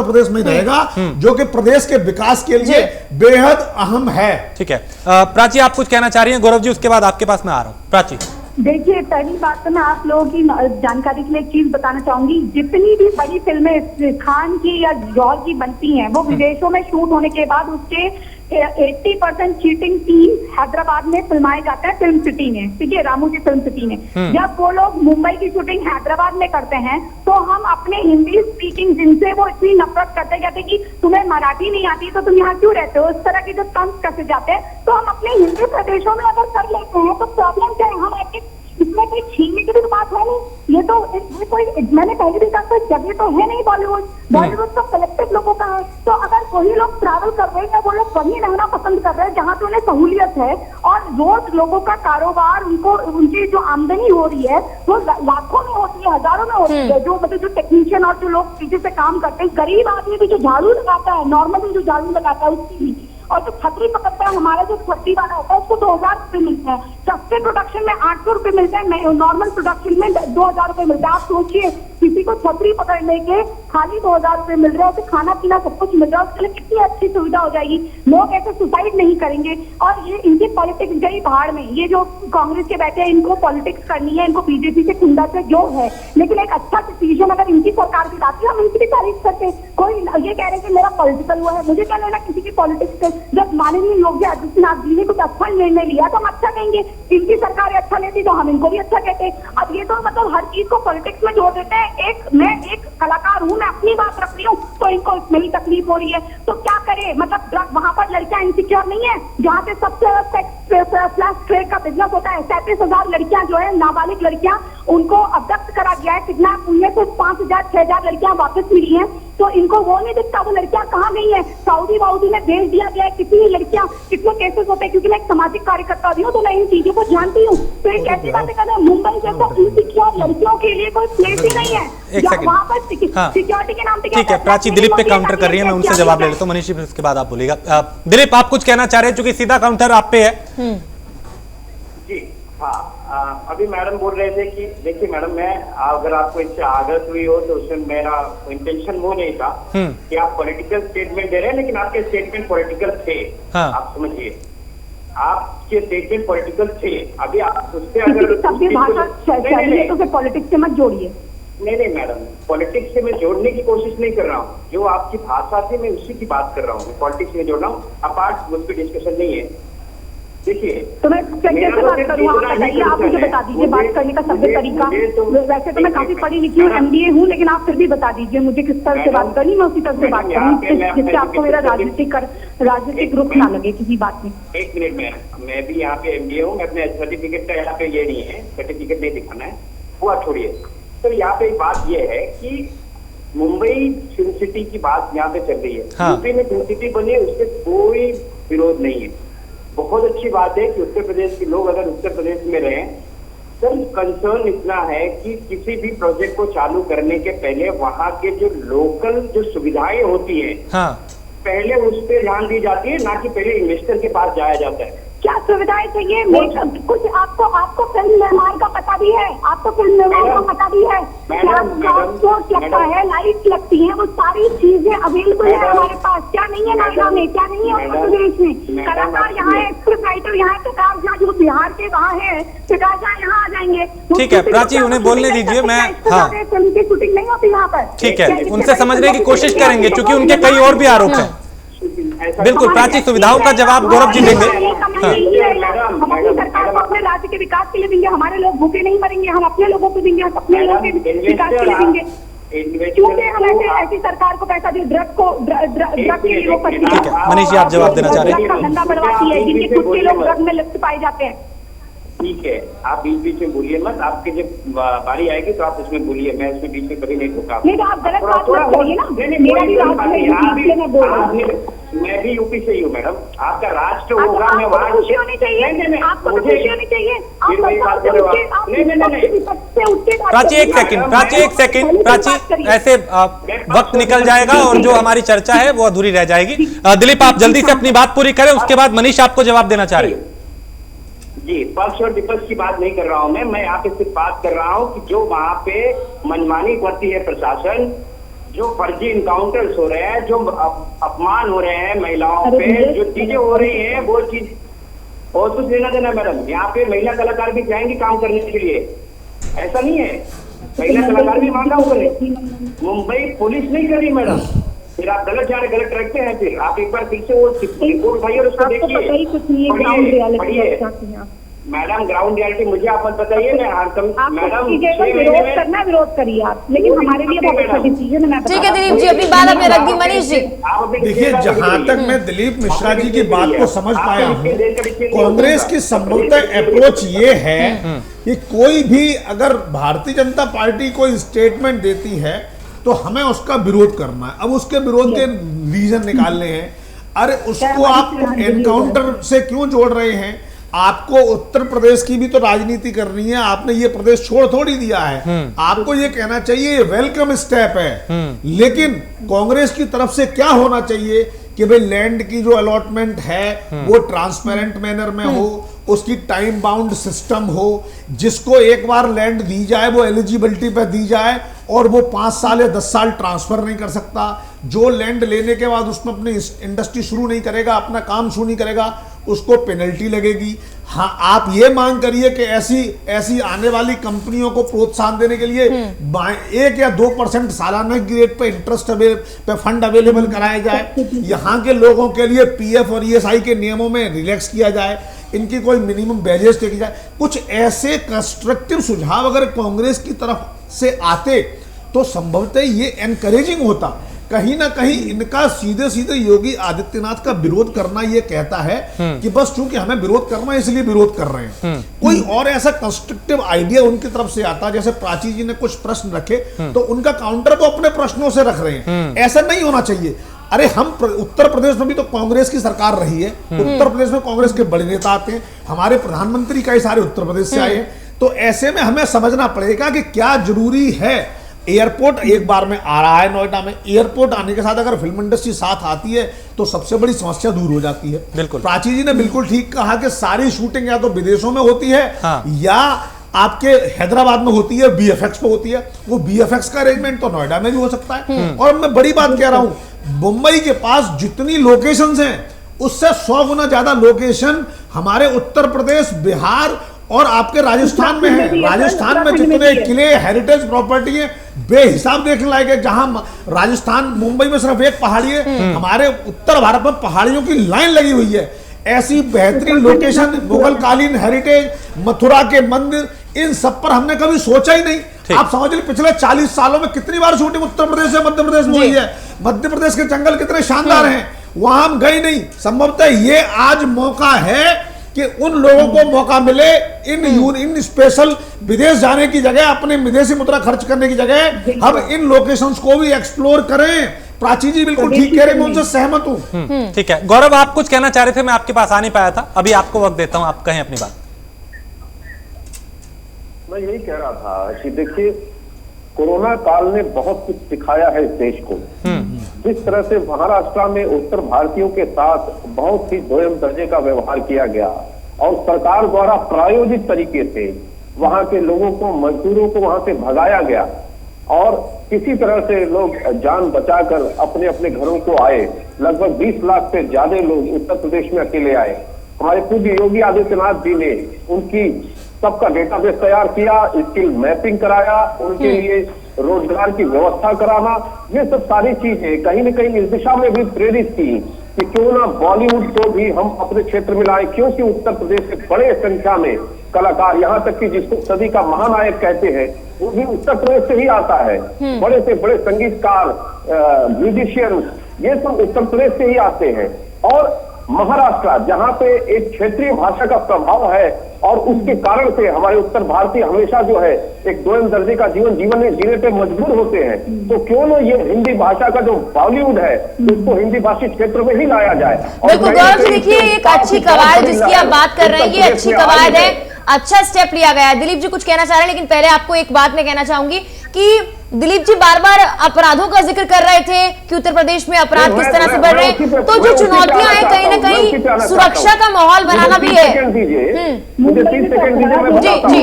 प्रदेश में रहेगा, जो कि प्रदेश के विकास के लिए बेहद अहम है। ठीक है, प्राची आप कुछ कहना चाह रही हैं? गौरव जी उसके बाद आपके पास मैं आ रहा हूं। प्राची देखिए, पहली बात तो मैं आप लोगों की जानकारी के लिए एक चीज बताना चाहूंगी। जितनी भी बड़ी फिल्में खान की या जौहर की बनती हैं, वो विदेशों में शूट होने के बाद उसके 80% चीटिंग सीन हैदराबाद में फिल्माए जाते हैं, फिल्म सिटी में। ठीक है, रामू की फिल्म सिटी में। जब वो लोग मुंबई की शूटिंग हैदराबाद में करते हैं, तो हम अपने हिंदी स्पीकिंग जिनसे वो इतनी नफरत करते कहते कि तुम्हें मराठी नहीं आती तो तुम यहाँ क्यों रहते हो, इस तरह के जो तंज कसे जाते हैं, तो हम अपने हिंदी प्रदेशों में अगर कर लेते हैं तो प्रॉब्लम क्या है? हम आपके इसमें कोई छीनने की भी तो बात है नहीं। ये तो ये कोई, मैंने पहले भी कहा, कोई जगह तो है नहीं बॉलीवुड तो कलेक्टिव लोगों का है। तो अगर वही लोग ट्रैवल कर रहे हैं, वो लोग वहीं रहना पसंद कर रहे हैं जहाँ पे उन्हें सहूलियत है, और रोज लोगों का कारोबार, उनको उनकी जो आमदनी हो रही है वो लाखों में होती है, हजारों में होती है। जो मतलब जो टेक्नीशियन और जो लोग पीछे से काम करते हैं, गरीब आदमी भी जो झाड़ू लगाता है, नॉर्मली जो झाड़ू लगाता है उसकी भी, और जो छतरी पकड़ता है, हमारा जो छतरी वाला होता है उसको 2000 रुपए मिलते हैं। सस्ते प्रोडक्शन में 800 रुपए मिलते हैं, नॉर्मल प्रोडक्शन में 2000 रुपए मिलता है। आप सोचिए, किसी को छतरी पकड़ने के खाली 2000 रुपए मिल रहे हैं, तो खाना पीना सब कुछ मिल रहा है, उसके लिए कितनी अच्छी सुविधा हो जाएगी। लोग ऐसे सुसाइड नहीं करेंगे। और ये इनकी पॉलिटिक्स गई भाड़ में। ये जो कांग्रेस के बैठे हैं, इनको पॉलिटिक्स करनी है, इनको बीजेपी से खुंदा से जो है, लेकिन एक अच्छा डिसीजन अगर इनकी सरकार की लाती है, हम इनकी भी तारीफ करते हैं। कोई ये कह रहे हैं कि मेरा पॉलिटिकल हुआ है, मुझे क्या लेना किसी की पॉलिटिक्स से। जब माननीय योगी आदित्यनाथ जी ने कुछ अच्छा निर्णय लिया तो हम अच्छा कहेंगे, इनकी सरकार अच्छा लेती तो हम इनको भी अच्छा कहते। अब ये तो मतलब हर चीज को पॉलिटिक्स में जोड़ देते हैं। मैं एक कलाकार हूँ, मैं अपनी बात रख रही हूँ, तो इनको इसमें ही तकलीफ हो रही है, तो क्या करे? मतलब वहां पर लड़कियां इनसिक्योर नहीं है, जहाँ पे सबसे फ्लैश ट्रेड का बिजनेस होता है। 37,000 लड़कियां जो है, नाबालिग लड़कियां, उनको अब्डक्ट करा गया है, किडनैप हुई है, तो 5,000-6,000 लड़कियां वापस मिली हैं। तो इनको वो नहीं दिखता वो लड़कियां कहाँ गई हैं। सऊदी में भेज दिया गया है, कितनी लड़कियां, कितने केसेस होते हैं। क्योंकि मैं एक सामाजिक कार्यकर्ता भी हूँ, तो मैं इन चीजों को जानती हूँ। तो एक ऐसी बातें कर रहे हैं, मुंबई जैसा इनसिक्योर लड़कियों के लिए कोई प्लेस ही नहीं है वहाँ पर सिक्योरिटी के नाम पे। ठीक है, प्राची दिलीप पे काउंटर कर रही है, मैं उनसे जवाब ले लेता हूँ। मनीषी, उसके बाद आप बोलिएगा। दिलीप, आप कुछ कहना चाह रहे हैं, चूंकि सीधा काउंटर आप पे है। जी हाँ, अभी मैडम बोल रहे थे कि देखिए मैडम, मैं अगर आपको इससे आदत हुई हो तो उसमें मेरा इंटेंशन वो नहीं था कि आप पॉलिटिकल स्टेटमेंट दे रहे हैं, लेकिन आपके स्टेटमेंट पॉलिटिकल थे। हाँ। आप समझिए, आपके स्टेटमेंट पॉलिटिकल थे। अभी आप उससे अगर तो पॉलिटिक्स से मत जोड़िए। नहीं मैडम, पॉलिटिक्स से मैं जोड़ने की कोशिश नहीं कर रहा हूँ। जो आपकी भाषा थी मैं उसी की बात कर रहा हूँ, पॉलिटिक्स में जोड़ रहा हूँ। अपार्ट मुझ पर डिस्कशन नहीं है। देखिए, तो मैं कैसे बात करूँ? आप बताइए, आप मुझे बता दीजिए बात करने का सभ्य तरीका। वैसे तो मैं काफी पढ़ी लिखी हूँ, MBA हूँ, लेकिन आप फिर भी बता दीजिए मुझे किस तरह से बात करनी, मैं उसी तरह से बात करूँ, जिससे आपको मेरा राजनीतिक रुख ना लगे किसी बात में। एक मिनट में, मैं भी यहाँ पे MBA हूँ, मैं अपने सर्टिफिकेट का यहाँ पे ये नहीं है, सर्टिफिकेट नहीं दिखाना है, वो छोड़िए। तो यहाँ पे बात ये है कि मुंबई फिल्म सिटी की बात यहाँ पे चल रही है। यूपी में फिल्म सिटी बनी है, उससे कोई विरोध नहीं है। बहुत अच्छी बात है कि उत्तर प्रदेश के लोग अगर उत्तर प्रदेश में रहें। सर, कंसर्न इतना है कि किसी भी प्रोजेक्ट को चालू करने के पहले वहाँ के जो लोकल जो सुविधाएं होती हैं, हाँ, पहले उस पर ध्यान दी जाती है, ना कि पहले इन्वेस्टर के पास जाया जाता है। क्या सुविधाएं चाहिए? कुछ आपको फिल्म निर्माण का पता भी है, आपको फिल्म निर्माण का पता भी है, लगता है, लाइट लगती है, वो सारी चीजें अवेलेबल है हमारे पास। क्या नहीं है नोएडा में? क्या नहीं है उत्तर प्रदेश में? कलाकार यहाँ है, स्क्रिप्ट राइटर यहाँ है, प्रकाश झा जो बिहार के वहाँ है, प्रकाश झा यहाँ आ जाएंगे। ठीक है प्राची, उन्हें बोलने दीजिए। मैं फिल्म की शूटिंग नहीं होती यहाँ पर। ठीक है, उनसे समझने की कोशिश करेंगे, क्योंकि उनके कई और भी आरोप है। बिल्कुल प्राची, सुविधाओं का जवाब गौरव जी देंगे। हम अपनी सरकार को अपने राज्य के विकास के लिए देंगे, हमारे लोग भूखे नहीं मरेंगे, हम अपने लोगों को देंगे, हम अपने लोगों के विकास के लिए देंगे। क्योंकि हम ऐसी सरकार को पैसा दिए ड्रग के लिए वो करती है। ठीक है, मनीष जी आप जवाब देना चाह रहे हैं? धंधा बढ़वाती है, जिनके खुद के लोग ड्रग में लिप्त पाए जाते हैं। ठीक है, आप बीच में बोलिए मत, आपके जब बारी आएगी तो आप उसमें बोलिए, मैं उसमें बीच में कभी नहीं ठोका। नहीं तो आप गलत बात मत करिए ना, मेरा भी मैं भी यूपी से ही हूँ मैडम। आपका राष्ट्र होगा, मैं आपको वहाँ खुशी होनी चाहिए, आपको तो खुशी होनी चाहिए। आप सरकार से उठ के, आप विपक्ष से उठ के प्राची एक सेकंड, प्राची ऐसे वक्त निकल जाएगा और जो हमारी चर्चा है वो अधूरी रह जाएगी। दिलीप आप जल्दी से अपनी बात पूरी करें, उसके बाद मनीष आपको जवाब देना चाह रहे हैं। जी, पक्ष और विपक्ष की बात नहीं कर रहा हूं मैं यहाँ पे सिर्फ बात कर रहा हूं कि जो वहां पे मनमानी करती है प्रशासन, जो फर्जी इनकाउंटर्स हो रहे हैं, जो अपमान हो रहे हैं महिलाओं पे, जो चीजें हो रही हैं वो चीज और कुछ लेना देना मैडम। यहाँ पे महिला कलाकार भी जाएंगी काम करने के लिए, ऐसा नहीं है, महिला कलाकार भी मांगा हुआ। मुंबई पुलिस नहीं कर रही मैडम, फिर आप गलत जा रहे, गलत रखते हैं। फिर आप एक बार फिर से वो रिपोर्ट उठाइए और उसको देखिए। मैडम ग्राउंड रियलिटी मुझे आप बताइए ना मैडम। विरोध करिए आप, लेकिन हमारे लिए बहुत अच्छा डिसीजन है। ठीक है दिलीप जी, अपनी बात आपने रख दी। मनीष जी देखिए, जहां तक मैं दिलीप मिश्रा जी की बात को समझ पाया हूं, कांग्रेस की संभवतः अप्रोच ये है कि कोई भी अगर भारतीय जनता पार्टी कोई स्टेटमेंट देती है तो हमें उसका विरोध करना है। अब उसके विरोध के रीजन निकालने हैं। अरे उसको आप एनकाउंटर से क्यों जोड़ रहे हैं? आपको उत्तर प्रदेश की भी तो राजनीति करनी है, आपने ये प्रदेश छोड़ थोड़ी दिया है। आपको ये कहना चाहिए वेलकम स्टेप है, लेकिन कांग्रेस की तरफ से क्या होना चाहिए कि भाई लैंड की जो अलॉटमेंट है वो ट्रांसपेरेंट मैनर में हो, उसकी टाइम बाउंड सिस्टम हो, जिसको एक बार लैंड दी जाए वो एलिजिबिलिटी पे दी जाए और वो 5 साल या 10 साल ट्रांसफर नहीं कर सकता। जो लैंड लेने के बाद उसमें अपनी इंडस्ट्री शुरू नहीं करेगा, अपना काम शुरू नहीं करेगा, उसको पेनल्टी लगेगी। हाँ, आप ये मांग करिए कि ऐसी आने वाली कंपनियों को प्रोत्साहन देने के लिए 1 या 2% सालाना की रेट पे इंटरेस्ट पे फंड अवेलेबल कराया जाए। यहाँ के लोगों के लिए पीएफ और ईएसआई के नियमों में रिलैक्स किया जाए, इनकी कोई मिनिमम बैजेस देखी जाए। कुछ ऐसे कंस्ट्रक्टिव सुझाव अगर कांग्रेस की तरफ से आते तो संभवतः ये एनकरेजिंग होता। कहीं ना कहीं इनका सीधे सीधे योगी आदित्यनाथ का विरोध करना ये कहता है कि बस चूंकि हमें विरोध करना है इसलिए विरोध कर रहे हैं। कोई और ऐसा कंस्ट्रक्टिव आइडिया उनकी तरफ से आता, जैसे प्राची जी ने कुछ प्रश्न रखे तो उनका काउंटर को अपने प्रश्नों से रख रहे हैं। ऐसा नहीं होना चाहिए। अरे हम उत्तर प्रदेश में भी तो कांग्रेस की सरकार रही है, उत्तर प्रदेश में कांग्रेस के बड़े नेता आते हैं, हमारे प्रधानमंत्री कई सारे उत्तर प्रदेश से आए हैं। तो ऐसे में हमें समझना पड़ेगा कि क्या जरूरी है। एयरपोर्ट एक बार में आ रहा है नोएडा में, एयरपोर्ट आने के साथ अगर फिल्म इंडस्ट्री साथ आती है तो सबसे बड़ी समस्या दूर हो जाती है। बिल्कुल, प्राची जी ने बिल्कुल ठीक कहा कि सारी शूटिंग या तो विदेशों में होती है या आपके हैदराबाद में होती है, बीएफएक्स पे होती है। वो बीएफएक्स का अरेंजमेंट तो नोएडा में भी हो सकता है। और मैं बड़ी बात कह रहा हूं, मुंबई के पास जितनी लोकेशंस हैं उससे 100 गुना ज्यादा लोकेशन हमारे उत्तर प्रदेश, बिहार और आपके राजस्थान में है। राजस्थान में जितने किले, हेरिटेज प्रॉपर्टी है बेहिसाब देखने लायक है। जहां राजस्थान, मुंबई में सिर्फ एक पहाड़ी है, हमारे उत्तर भारत में पहाड़ियों की लाइन लगी हुई है। ऐसी बेहतरीन लोकेशन, मुगल कालीन हेरिटेज, मथुरा के मंदिर, इन सब पर हमने कभी सोचा ही नहीं। आप समझ लीजिए पिछले 40 सालों में कितनी बार शूटिंग उत्तर प्रदेश से मध्य प्रदेश में हुई है। मध्य प्रदेश के जंगल कितने शानदार हैं, वहां हम गए नहीं। संभवतः ये आज मौका है कि उन लोगों को मौका मिले इन स्पेशल विदेश जाने की जगह, अपने विदेशी मुद्रा खर्च करने की जगह हम इन लोकेशंस को भी एक्सप्लोर करें। प्राची जी बिल्कुल ठीक कह रहे हैं, मैं उनसे सहमत हूं। ठीक है गौरव, आप कुछ कहना चाह रहे थे, मैं आपके पास आ नहीं पाया था, अभी आपको वक्त देता हूं, आप कहें अपनी बात। मैं यही कह रहा था कि देखिए, कोरोना काल ने बहुत कुछ सिखाया है इस देश को। जिस तरह से महाराष्ट्र में उत्तर भारतीयों के साथ बहुत ही दोयम दर्जे का व्यवहार किया गया और सरकार द्वारा प्रायोजित तरीके से वहां के लोगों को, मजदूरों को वहां से भगाया गया और किसी तरह से लोग जान बचाकर अपने अपने घरों को आए। लगभग 20 लाख से ज्यादा लोग उत्तर प्रदेश में अकेले आए। हमारे पूज्य योगी आदित्यनाथ जी ने उनकी सबका डेटाबेस तैयार किया, स्किल मैपिंग कराया, उनके लिए रोजगार की व्यवस्था कराना, ये सब सारी चीजें कहीं न कहीं इस दिशा में भी प्रेरित की कि क्यों ना बॉलीवुड को भी हम अपने क्षेत्र में लाए, क्योंकि उत्तर प्रदेश से बड़े संख्या में कलाकार, यहाँ तक कि जिसको सदी का महानायक कहते हैं वो भी उत्तर प्रदेश से ही आता है। बड़े से बड़े संगीतकार, म्यूजिशियन, ये सब उत्तर प्रदेश से ही आते हैं। और महाराष्ट्र, जहां पे एक क्षेत्रीय भाषा का प्रभाव है और उसके कारण से हमारे उत्तर भारतीय हमेशा जो है एक दोयम दर्जे का जीवन जीने पे मजबूर होते हैं। तो क्यों न ये हिंदी भाषा का जो बॉलीवुड है उसको हिंदी भाषी क्षेत्र में ही लाया जाए। बिल्कुल गौरव जी, देखिए एक अच्छी कवायद जिसकी आप बात कर रहे हैं, ये अच्छी कवायद है, अच्छा स्टेप लिया गया है। दिलीप जी कुछ कहना चाह रहे हैं, लेकिन पहले आपको एक बात मैं कहना चाहूंगी कि दिलीप जी बार बार अपराधों का जिक्र कर रहे थे कि उत्तर प्रदेश में अपराध किस तरह से बढ़ रहे हैं, तो जो चुनौतियां हैं कहीं ना कहीं सुरक्षा का माहौल बनाना भी है। मुझे 30 सेकंड दीजिए, मैं बताता हूं।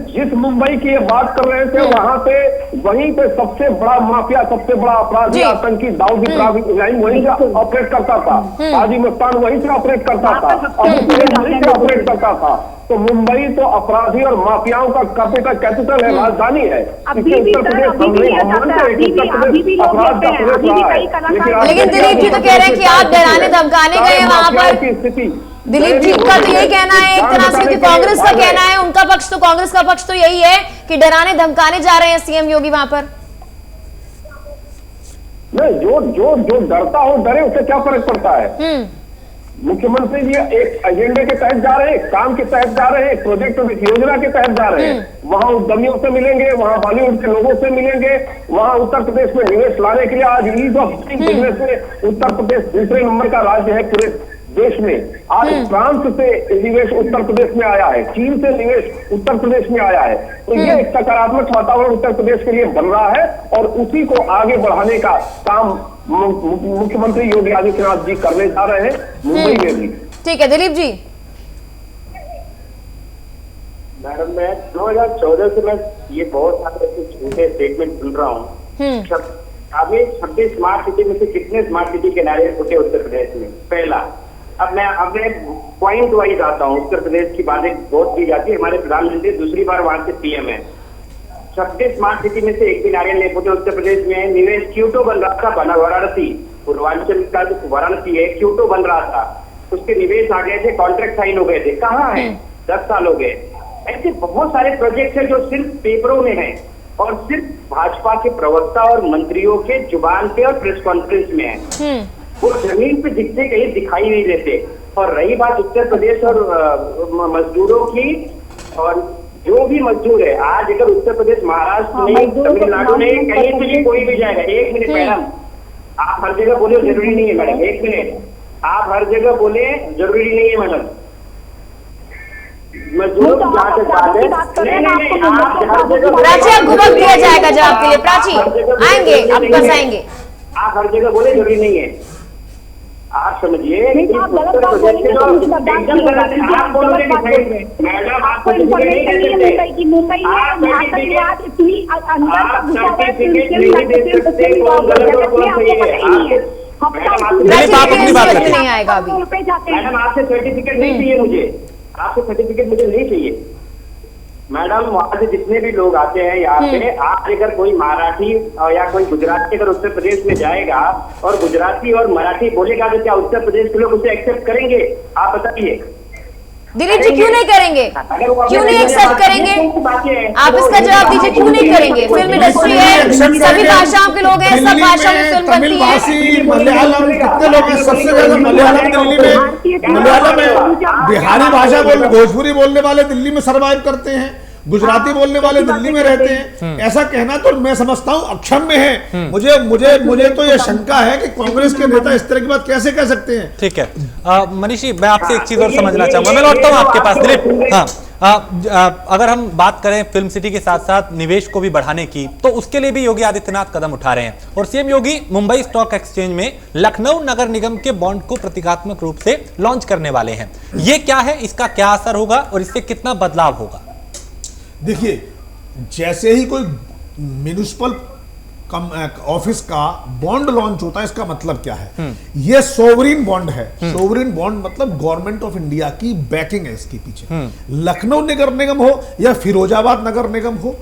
जिस मुंबई की ये बात कर रहे थे वहां पे वहीं पे सबसे बड़ा माफिया, सबसे बड़ा अपराधी आतंकी दाऊद इब्राहिम वहीं से ऑपरेट करता था, हाजी मस्तान वहीं से ऑपरेट करता था और वहीं से ऑपरेट करता था। तो मुंबई तो अपराधी और माफियाओं का कैपिटल है, राजधानी है। लेकिन दिलीप जी तो कह रहे हैं कि आप डराने धमकाने गए वहां पर। दिलीप जी का तो यही कहना है एक तरह से, कि कांग्रेस का कहना है, उनका पक्ष तो, कांग्रेस का पक्ष तो यही है कि डराने धमकाने जा रहे हैं सीएम योगी वहां पर। नहीं, जो डरता हो डरे, उससे क्या फर्क पड़ता है। मुख्यमंत्री जी एक एजेंडे के तहत जा रहे हैं, काम के तहत जा रहे हैं, प्रोजेक्ट योजना के तहत जा रहे हैं। वहां उद्यमियों से मिलेंगे, वहां बॉलीवुड के लोगों से मिलेंगे, वहां उत्तर प्रदेश में निवेश लाने के लिए आज ईज ऑफ डूइंग बिजनेस में उत्तर प्रदेश दूसरे नंबर का राज्य है पूरे देश में। आज फ्रांस से निवेश उत्तर प्रदेश में आया है, चीन से निवेश उत्तर प्रदेश में आया है। तो ये एक सकारात्मक वातावरण उत्तर प्रदेश के लिए बन रहा है और उसी को आगे बढ़ाने का काम मुख्यमंत्री योगी आदित्यनाथ जी करने जा रहे हैं मुंबई में भी। ठीक है दिलीप जी। मैडम मैं 2014 से मैं ये बहुत सारे ऐसे झूठे स्टेटमेंट सुन रहा हूँ। अभी 26 स्मार्ट सिटी में से कितने स्मार्ट सिटी के नारे फूटे उत्तर प्रदेश में? पहला। अब मैं पॉइंट वाइज आता हूँ। उत्तर प्रदेश की बातें बहुत की जाती है, हमारे प्रधानमंत्री दूसरी बार वहां से पीएम है। 26 स्मार्ट सिटी में से एक भी नारियल नहीं फूटे उत्तर प्रदेश में। निवेश क्यूटो बन रहा था, बना वाराणसी, पूर्वांचल का जो वाराणसी है क्यूटो बन रहा था, उसके निवेश आ गए थे, कॉन्ट्रैक्ट साइन हो गए थे। कहाँ है? 10 साल हो गए। ऐसे बहुत सारे प्रोजेक्ट है जो सिर्फ पेपरों में है और सिर्फ भाजपा के प्रवक्ता और मंत्रियों के जुबान पे और प्रेस कॉन्फ्रेंस में है, वो जमीन पे दिखते कहीं दिखाई नहीं देते। और रही बात उत्तर प्रदेश और मजदूरों की, और जो भी मजदूर है आज अगर उत्तर प्रदेश, महाराष्ट्र में, तमिलनाडु में कहीं से भी कोई भी जाएगा। 1 मिनट मैडम, आप हर जगह बोले जरूरी नहीं है मैडम, 1 मिनट, आप हर जगह बोले जरूरी नहीं है मैडम। मजदूरों की जहाँ तक बात है, प्राची आपको वक्त दिया जाएगा जवाब के लिए। प्राची आएंगे, आप बस आएंगे। आप हर जगह बोले जरूरी नहीं है, आप समझिए। मैडम आप बोलोगे मैडम आप सर्टिफिकेट नहीं दे सकते, मुंबई आप अपनी बात नहीं आएगा अभी। मैडम आपसे सर्टिफिकेट नहीं चाहिए मुझे, आपसे सर्टिफिकेट मुझे नहीं चाहिए मैडम। वहां से जितने भी लोग आते हैं यहाँ पे, आज अगर कोई मराठी या कोई गुजराती अगर उत्तर प्रदेश में जाएगा और गुजराती और मराठी बोलेगा तो क्या उत्तर प्रदेश के लोग उसे एक्सेप्ट करेंगे? आप बताइए दिलीप जी, क्यों नहीं करेंगे? क्यों नहीं एक्सेप्ट करेंगे? आप इसका जवाब दीजिए, क्यों नहीं करेंगे? फिल्म इंडस्ट्री है, सभी भाषाओं के लोग हैं, सब भाषाओं में फिल्म बनती है। मलयालम कितने लोग हैं? सबसे ज्यादा मलयालम दिल्ली में, मलयालम में बिहारी भाषा भोजपुरी बोलने वाले दिल्ली में सर्वाइव करते हैं, गुजराती बोलने वाले दिल्ली में रहते हैं। ऐसा कहना तो मैं समझता हूं अक्षम्य है। मुझे तो यह शंका है कि कांग्रेस के नेता इस तरह की बात कैसे कह सकते हैं। ठीक है मनीषी, मैं आपसे एक चीज और समझना चाहूंगा, मैं लौटता हूं आपके पास। दिलीप, हाँ, अगर हम बात करें फिल्म सिटी के साथ साथ निवेश को भी बढ़ाने की, तो उसके लिए भी योगी आदित्यनाथ कदम उठा रहे हैं और सीएम योगी मुंबई स्टॉक एक्सचेंज में लखनऊ नगर निगम के बॉन्ड को प्रतीकात्मक रूप से लॉन्च करने वाले हैं। ये क्या है, इसका क्या असर होगा और इससे कितना बदलाव होगा? देखिए, जैसे ही कोई म्युनिसिपल ऑफिस का बॉन्ड लॉन्च होता है, इसका मतलब क्या है? ये सोवरिन बॉन्ड है। सोवरिन बॉन्ड मतलब गवर्नमेंट ऑफ इंडिया की बैकिंग है इसके पीछे। लखनऊ नगर निगम हो या फिरोजाबाद नगर निगम हो,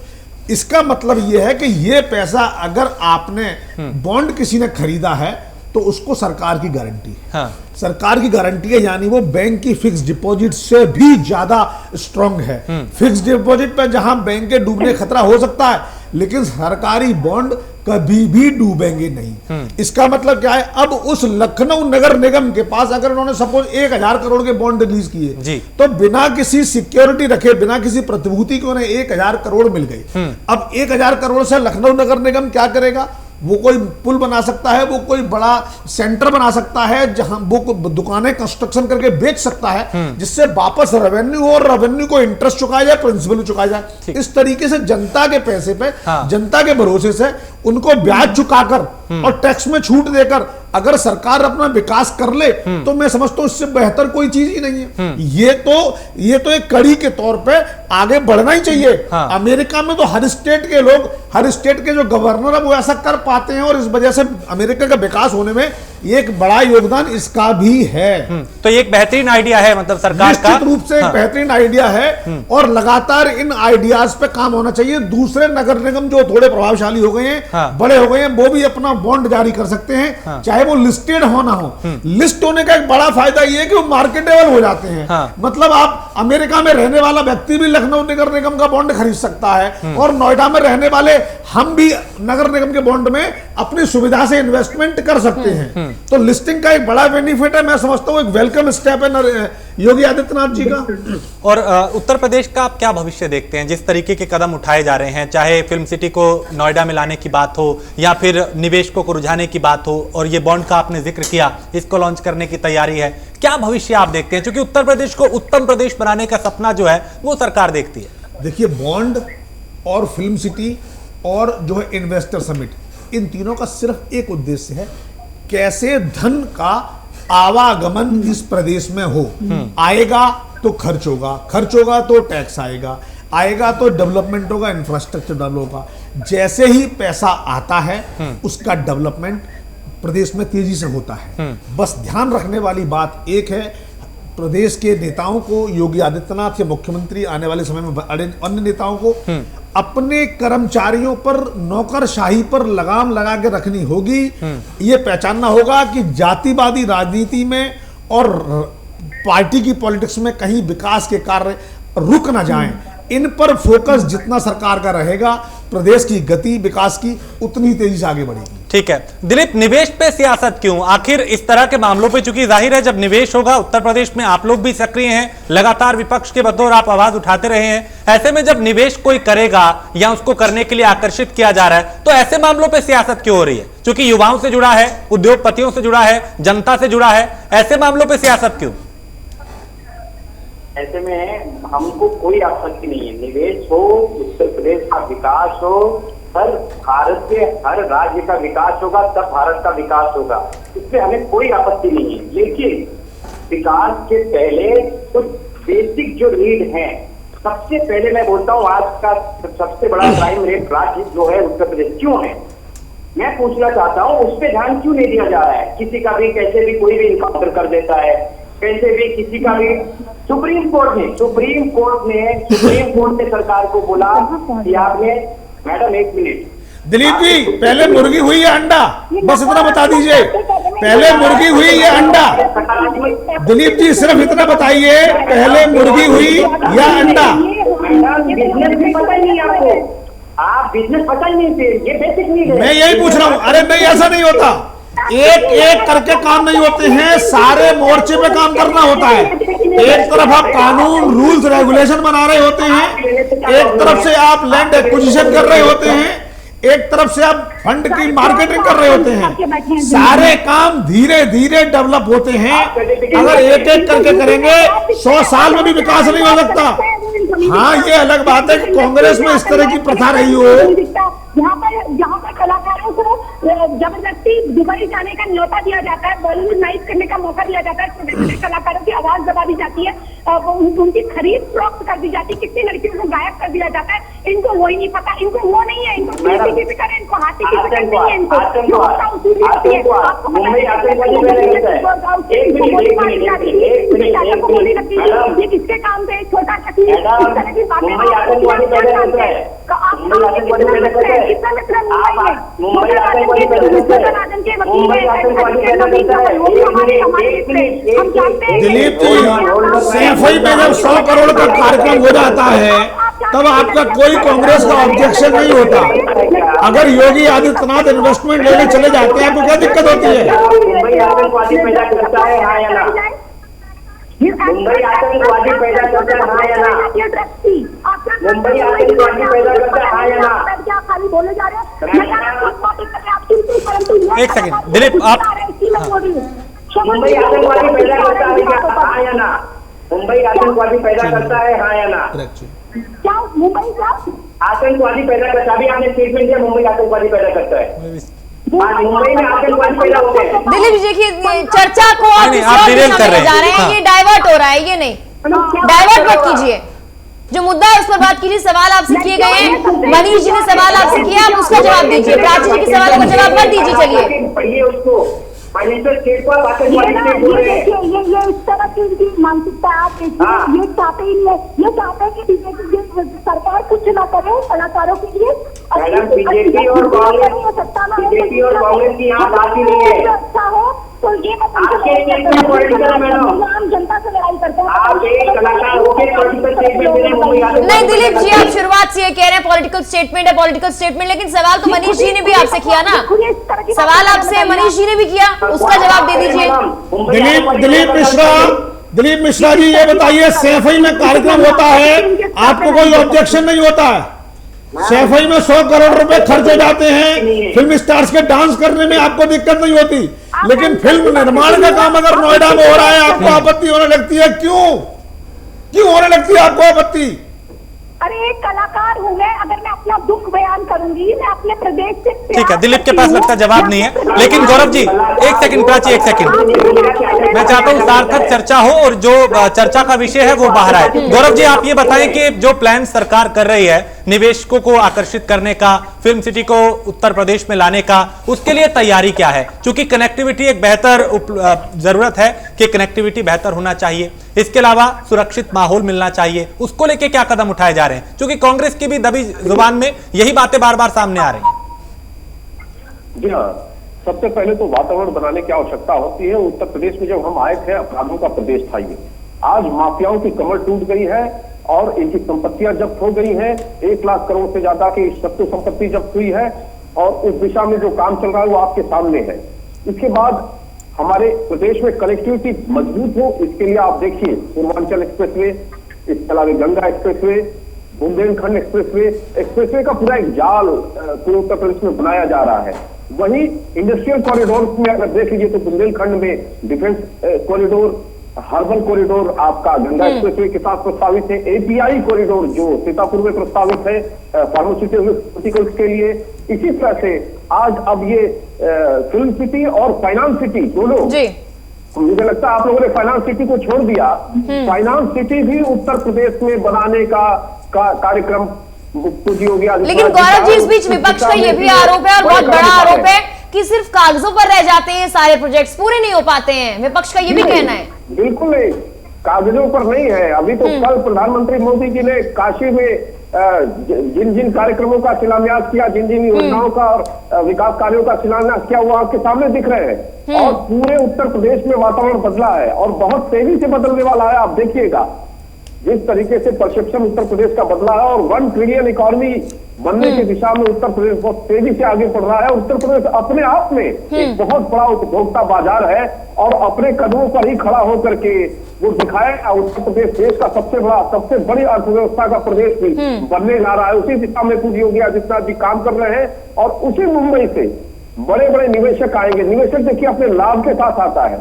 इसका मतलब यह है कि ये पैसा अगर आपने बॉन्ड किसी ने खरीदा है तो उसको सरकार की गारंटी है। हाँ। सरकार की गारंटी है, यानी वो बैंक की फिक्स डिपॉजिट से भी ज्यादा स्ट्रांग है। फिक्स डिपॉजिट पे जहां बैंक के डूबने खतरा हो सकता है, लेकिन सरकारी बॉन्ड कभी भी डूबेंगे नहीं। इसका मतलब क्या है, अब उस लखनऊ नगर निगम के पास अगर उन्होंने सपोज 1000 करोड़ के बॉन्ड रिलीज किए, तो बिना किसी सिक्योरिटी रखे, बिना किसी प्रतिभूति के उन्हें 1000 करोड़ मिल गए। अब 1000 करोड़ से लखनऊ नगर निगम क्या करेगा? वो कोई पुल बना सकता है, वो कोई बड़ा सेंटर बना सकता है, जहां वो दुकानें कंस्ट्रक्शन करके बेच सकता है, जिससे वापस रेवेन्यू हो और रेवेन्यू को इंटरेस्ट चुकाया जाए, प्रिंसिपल चुकाया जाए। इस तरीके से जनता के पैसे पे, जनता के भरोसे से उनको ब्याज चुकाकर और टैक्स में छूट देकर अगर सरकार अपना विकास कर ले, तो मैं समझता हूं इससे बेहतर कोई चीज ही नहीं है। ये तो एक कड़ी के तौर पे आगे बढ़ना ही चाहिए। अमेरिका में तो हर स्टेट के लोग, हर स्टेट के जो गवर्नर है वो ऐसा कर पाते हैं, और इस वजह से अमेरिका का विकास होने में एक बड़ा योगदान इसका भी है। तो ये एक बेहतरीन आइडिया है, मतलब सरकार का निश्चित रूप से एक बेहतरीन आइडिया है, और लगातार इन आइडियाज पे काम होना चाहिए। दूसरे नगर निगम जो थोड़े प्रभावशाली हो गए हैं, बड़े हो गए हैं, वो भी अपना बॉन्ड जारी कर सकते हैं, चाहे वो लिस्टेड हो ना हो। लिस्ट होने का एक बड़ा फायदा ये है कि वो मार्केटेबल हो जाते हैं। मतलब आप अमेरिका में रहने वाला व्यक्ति भी लखनऊ नगर निगम का बॉन्ड खरीद सकता है, और नोएडा में रहने वाले हम भी नगर निगम के बॉन्ड में अपनी सुविधा से इन्वेस्टमेंट कर सकते हैं। तो लिस्टिंग का एक बड़ा बेनिफिट है, मैं समझता हूं एक वेलकम स्टेप है योगी आदित्यनाथ जी का। और उत्तर प्रदेश का आप क्या भविष्य देखते हैं, जिस तरीके के कदम उठाए जा रहे हैं, चाहे फिल्म सिटी को नोएडा में लाने की बात हो या फिर निवेशकों को रुझाने की बात हो, और ये बॉन्ड का आपने जिक्र किया, इसको लॉन्च करने की तैयारी है, क्या भविष्य आप देखते हैं? क्योंकि उत्तर प्रदेश को उत्तम प्रदेश बनाने का सपना जो है वो सरकार देखती है। देखिए, बॉन्ड और फिल्म सिटी और जो है इन्वेस्टर समिट, इन तीनों का सिर्फ एक उद्देश्य है, कैसे धन का आवागमन इस प्रदेश में हो। आएगा तो खर्च होगा, खर्च होगा तो टैक्स आएगा, आएगा तो डेवलपमेंट होगा, इंफ्रास्ट्रक्चर डेवलप होगा। जैसे ही पैसा आता है उसका डेवलपमेंट प्रदेश में तेजी से होता है। बस ध्यान रखने वाली बात एक है, प्रदेश के नेताओं को, योगी आदित्यनाथ या मुख्यमंत्री आने वाले समय में अन्य नेताओं को अपने कर्मचारियों पर, नौकरशाही पर लगाम लगा के रखनी होगी। ये पहचानना होगा कि जातिवादी राजनीति में और पार्टी की पॉलिटिक्स में कहीं विकास के कार्य रुक ना जाएं। इन पर फोकस जितना सरकार का रहेगा, प्रदेश की गति विकास की उतनी तेजी से आगे बढ़ेगी। ठीक है दिलीप, निवेश पे सियासत क्यों? आखिर इस तरह के मामलों पे, चूंकि जाहिर है जब निवेश होगा, उत्तर प्रदेश में आप लोग भी सक्रिय हैं, लगातार विपक्ष के बतौर आप आवाज उठाते रहे हैं, ऐसे में जब निवेश कोई करेगा या उसको करने के लिए आकर्षित किया जा रहा है, तो ऐसे मामलों पे सियासत क्यों हो रही है? क्योंकि युवाओं से जुड़ा है, उद्योगपतियों से जुड़ा है, जनता से जुड़ा है, ऐसे मामलों पर सियासत क्यों? ऐसे में हमको कोई आपत्ति नहीं है, निवेश हो, उत्तर प्रदेश का विकास हो, हर भारत के हर राज्य का विकास होगा, तब भारत का विकास होगा, इसमें हमें कोई आपत्ति नहीं है। लेकिन विकास के पहले कुछ बेसिक जो नीड है, सबसे पहले मैं बोलता हूँ आज का सबसे बड़ा क्राइम रेट राज्य जो है उत्तर प्रदेश क्यों है, मैं पूछना चाहता हूँ उस पर ध्यान क्यों नहीं दिया जा रहा है? किसी का भी कैसे भी कोई भी इनकाउंटर कर देता है, कैसे भी किसी का भी। सुप्रीम कोर्ट ने सरकार को बोला कि आपने, मैडम एक मिनट, दिलीप जी, पहले मुर्गी हुई या अंडा, बस इतना बता दीजिए, पहले मुर्गी हुई या अंडा? दिलीप जी सिर्फ इतना बताइए, पहले मुर्गी हुई या अंडा? बिजनेस भी पता ही नहीं आपको, आप बिजनेस पता ही नहीं थे, ये बेसिक नीड है। मैं यही पूछ रहा हूँ। अरे नहीं, ऐसा नहीं होता, एक एक करके काम नहीं होते हैं, सारे मोर्चे पे काम करना होता है। एक तरफ आप कानून, रूल्स, रेगुलेशन बना रहे होते हैं, एक तरफ से आप लैंड एक्विजिशन कर रहे होते हैं, एक तरफ से आप फंड की मार्केटिंग कर रहे होते हैं। सारे काम धीरे धीरे डेवलप होते हैं। अगर एक एक करके करेंगे 100 साल में भी विकास नहीं हो सकता। हाँ, ये अलग बात है कि कांग्रेस में इस तरह की प्रथा रही हो, यहाँ पर कलाकारों को जबरदस्ती दुबई जाने का न्योता दिया जाता है, बॉलीवुड नाइट करने का मौका दिया जाता है, छोटे छोटे कलाकारों की आवाज दबा दी जाती है, उनकी खरीद फरोख्त कर दी जाती है, कितनी लड़कियों को गायब कर दिया जाता है। इनको वो ही नहीं पता, इनको वो नहीं है, इनको सीसीटीवी करें, इनको हाथी की फिक्र नहीं है, इनको ये किसके काम पे? छोटा शकील, इस तरह की बातें दिलीप जी, सैफई में जब 100 करोड़ का कार्यक्रम हो जाता है तब आपका कोई कांग्रेस का ऑब्जेक्शन नहीं होता। अगर योगी आदित्यनाथ इन्वेस्टमेंट लेने चले जाते हैं तो क्या दिक्कत होती है? मुंबई आतंकवादी पैदा करता है, हाँ या ना? मुंबई आतंकवादी पैदा करता है, हाँ या ना? मुंबई आतंकवादी पैदा करता है, हाँ या ना? क्या खाली बोले जा रहे हैं? एक सेकंड दिलीप, आप मुंबई आतंकवादी पैदा करता है, हाँ या ना? मुंबई आतंकवादी पैदा करता है, हाँ या ना? क्या मुंबई क्या आतंकवादी पैदा करता है? अभी आपने स्टेटमेंट दिया मुंबई आतंकवादी पैदा करता है। मुंबई में आतंकवादी पैदा होते हैं। दिलीप देखिए, चर्चा को आप नहीं, किसी आप और डिरेल दिशा कर में रहे ले जा हैं। रहे हैं। हाँ। ये डाइवर्ट हो रहा है, ये नहीं डाइवर्ट मत कीजिए। जो मुद्दा है उस पर बात कीजिए। सवाल आपसे किए गए हैं, मनीष जी ने सवाल आपसे किया, आप उसका जवाब दीजिए। प्राची जी के सवाल का जवाब मत दीजिए। चलिए पढ़िए उसको। फाइनेंशियल स्टेट को आप आतंकवादी स्टेट बोल रहे हैं। ये इस तरह की इनकी मानसिकता है। आप देखिए, ये चाहते ही नहीं है। ये चाहते हैं कि बीजेपी सरकार कुछ ना करे कलाकारों के लिए। मैडम, बीजेपी और कांग्रेस की यहाँ बात ही नहीं है। अच्छा हो तो ये आपके स्टेटमेंट पॉलिटिकल है मैडम। आम जनता से लड़ाई करते हैं। आप एक कलाकार होकर पॉलिटिकल स्टेटमेंट दे रहे हैं मुंबई आतंकवादी। नहीं दिलीप जी, आप शुरुआत से ये कह रहे हैं पॉलिटिकल स्टेटमेंट है, पॉलिटिकल स्टेटमेंट, लेकिन सवाल तो मनीष जी ने भी आपसे किया ना। सवाल आपसे मनीष जी ने भी किया, उसका जवाब दे दीजिए। दिलीप मिश्रा जी, ये बताइए, सैफई में कार्यक्रम होता है, आपको कोई ऑब्जेक्शन नहीं होता है? सैफई में 100 करोड़ रुपए खर्च हो जाते हैं, फिल्म स्टार्स के डांस करने में आपको दिक्कत नहीं होती, लेकिन फिल्म निर्माण का काम अगर नोएडा में हो रहा है आपको आपत्ति होने लगती है। क्यों होने लगती है आपको आपत्ति? अरे एक कलाकार हूँ मैं, अगर मैं अपना दुख बयान करूंगी, मैं अपने प्रदेश से ठीक है, दिलीप के पास लगता जवाब नहीं है। लेकिन गौरव जी, एक सेकंड प्राची, एक सेकंड, मैं चाहता हूं सार्थक चर्चा हो और जो चर्चा का विषय है वो बाहर आए। गौरव जी, आप ये बताएं कि जो प्लान सरकार कर रही है निवेशकों को आकर्षित करने का, फिल्म सिटी को उत्तर प्रदेश में लाने का, उसके लिए तैयारी क्या है? क्योंकि कनेक्टिविटी एक बेहतर जरूरत है कि कनेक्टिविटी बेहतर होना चाहिए, इसके अलावा सुरक्षित माहौल मिलना चाहिए, उसको लेके क्या कदम उठाए जा रहे हैं? क्योंकि कांग्रेस की भी दबी जुबान में यही बातें बार बार सामने आ रही हैं। जी हाँ, सबसे पहले तो वातावरण बनाने की आवश्यकता होती है। उत्तर प्रदेश में जब हम आए थे, अपराधों का प्रदेश था ये। आज माफियाओं की कमर टूट गई है और इनकी संपत्तियां जब्त हो गई हैं। 1 लाख करोड़ से ज्यादा की शत्रु संपत्ति जब्त हुई है और उस दिशा में जो काम चल रहा है वो आपके सामने है। इसके बाद हमारे प्रदेश में कनेक्टिविटी मजबूत हो, इसके लिए आप देखिए पूर्वांचल एक्सप्रेसवे, इसके अलावा गंगा एक्सप्रेसवे, बुंदेलखंड एक्सप्रेसवे का पूरा एक जाल पूरे उत्तर प्रदेश में बनाया जा रहा है। वहीं इंडस्ट्रियल कॉरिडोर में अगर देख लीजिए तो बुंदेलखंड में डिफेंस कॉरिडोर, हर्बल कॉरिडोर आपका गंगा एक्सप्रेसवे के साथ प्रस्तावित है। एपीआई कॉरिडोर जो सीतापुर में प्रस्तावित है फार्मास्यूटिकल्स के लिए। इसी तरह से आज अब ये फिल्म सिटी और फाइनेंस सिटी दोनों, मुझे लगता है आप लोगों ने फाइनेंस सिटी को छोड़ दिया। फाइनेंस सिटी भी उत्तर प्रदेश में बनाने का कार्यक्रम हो गया। लेकिन गौरव जी, इस बीच विपक्ष का ये भी आरोप है और बहुत बड़ा आरोप है कि सिर्फ कागजों पर रह जाते हैं सारे प्रोजेक्ट्स, पूरे नहीं हो पाते हैं। विपक्ष का ये भी कहना है। बिल्कुल नहीं, कागजों पर नहीं है। अभी तो कल प्रधानमंत्री मोदी जी ने काशी में जिन जिन कार्यक्रमों का शिलान्यास किया, जिन जिन योजनाओं का और विकास कार्यों का शिलान्यास किया, वो आपके सामने दिख रहे हैं। और पूरे उत्तर प्रदेश में वातावरण बदला है और बहुत तेजी से बदलने वाला है। आप देखिएगा जिस तरीके से परसेप्शन उत्तर प्रदेश का बदला है और 1 ट्रिलियन इकोनॉमी बनने की दिशा में उत्तर प्रदेश बहुत तेजी से आगे बढ़ रहा है। उत्तर प्रदेश अपने आप में एक बहुत बड़ा उपभोक्ता बाजार है और अपने कदमों पर ही खड़ा होकर के वो दिखाए उत्तर प्रदेश देश का सबसे बड़ी अर्थव्यवस्था का प्रदेश भी बनने जा रहा है। उसी दिशा में पूरी योगी आदित्यनाथ जी काम कर रहे हैं और उसी मुंबई से बड़े बड़े निवेशक आएंगे। निवेशक देखिए अपने लाभ के साथ आता है,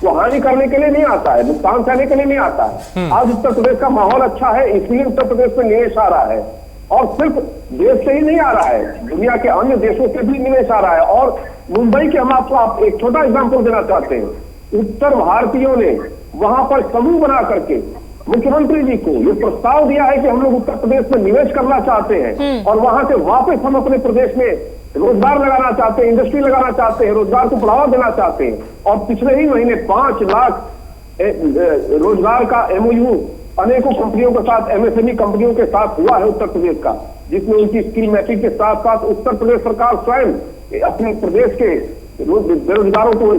वो हानि करने के लिए नहीं आता है, नुकसान सहने के लिए नहीं आता है। आज उत्तर प्रदेश का माहौल अच्छा है, इसलिए उत्तर प्रदेश में निवेश आ रहा है और सिर्फ देश से ही नहीं आ रहा है, दुनिया के अन्य देशों से भी निवेश आ रहा है। और मुंबई के हम आपको एक छोटा एग्जाम्पल देना चाहते हैं। उत्तर भारतीयों ने वहां पर समूह बना करके मुख्यमंत्री जी को ये प्रस्ताव दिया है कि हम लोग उत्तर प्रदेश में निवेश करना चाहते हैं और वहां से वापस हम अपने प्रदेश में रोजगार लगाना चाहते हैं, इंडस्ट्री लगाना चाहते हैं, रोजगार को बढ़ावा देना चाहते हैं। और पिछले ही महीने 5 लाख रोजगार का एमओयू अनेकों कंपनियों के साथ, एमएसएमई कंपनियों के साथ हुआ है उत्तर प्रदेश का, जिसमें उनकी स्किल मैपिंग के साथ साथ उत्तर प्रदेश सरकार स्वयं अपने प्रदेश के बेरोजगारों को,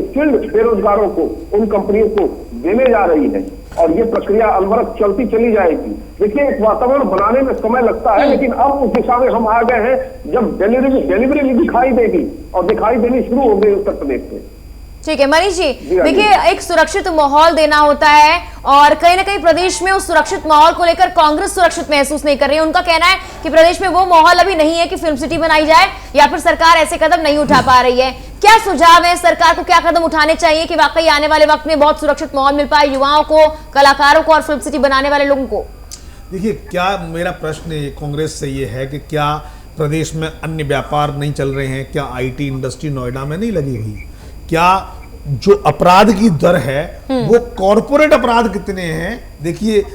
स्किल्ड बेरोजगारों को, उन कंपनियों को देने जा रही है। और ये प्रक्रिया अनवरत चलती चली जाएगी। देखिए, एक वातावरण बनाने में समय लगता है, लेकिन अब उस दिशा में हम आ गए हैं जब डिलीवरी भी दिखाई देगी और दिखाई देनी शुरू हो गई उत्तर प्रदेश में। ठीक है मनीष जी, देखिए एक सुरक्षित माहौल देना होता है और कहीं ना कहीं प्रदेश में उस सुरक्षित माहौल को लेकर कांग्रेस सुरक्षित महसूस नहीं कर रही है। उनका कहना है कि प्रदेश में वो माहौल अभी नहीं है कि फिल्म सिटी बनाई जाए, या फिर सरकार ऐसे कदम नहीं उठा पा रही है। क्या सुझाव है, सरकार को क्या कदम उठाने चाहिए कि वाकई आने वाले वक्त में बहुत सुरक्षित माहौल मिल पाए युवाओं को, कलाकारों को और फिल्म सिटी बनाने वाले लोगों को? देखिए, क्या मेरा प्रश्न कांग्रेस से ये है कि क्या प्रदेश में अन्य व्यापार नहीं चल रहे हैं? क्या IT इंडस्ट्री नोएडा में नहीं लगी हुई? क्या जो अपराध की दर है वो कॉरपोरेट अपराध कितने हैं? देखिए,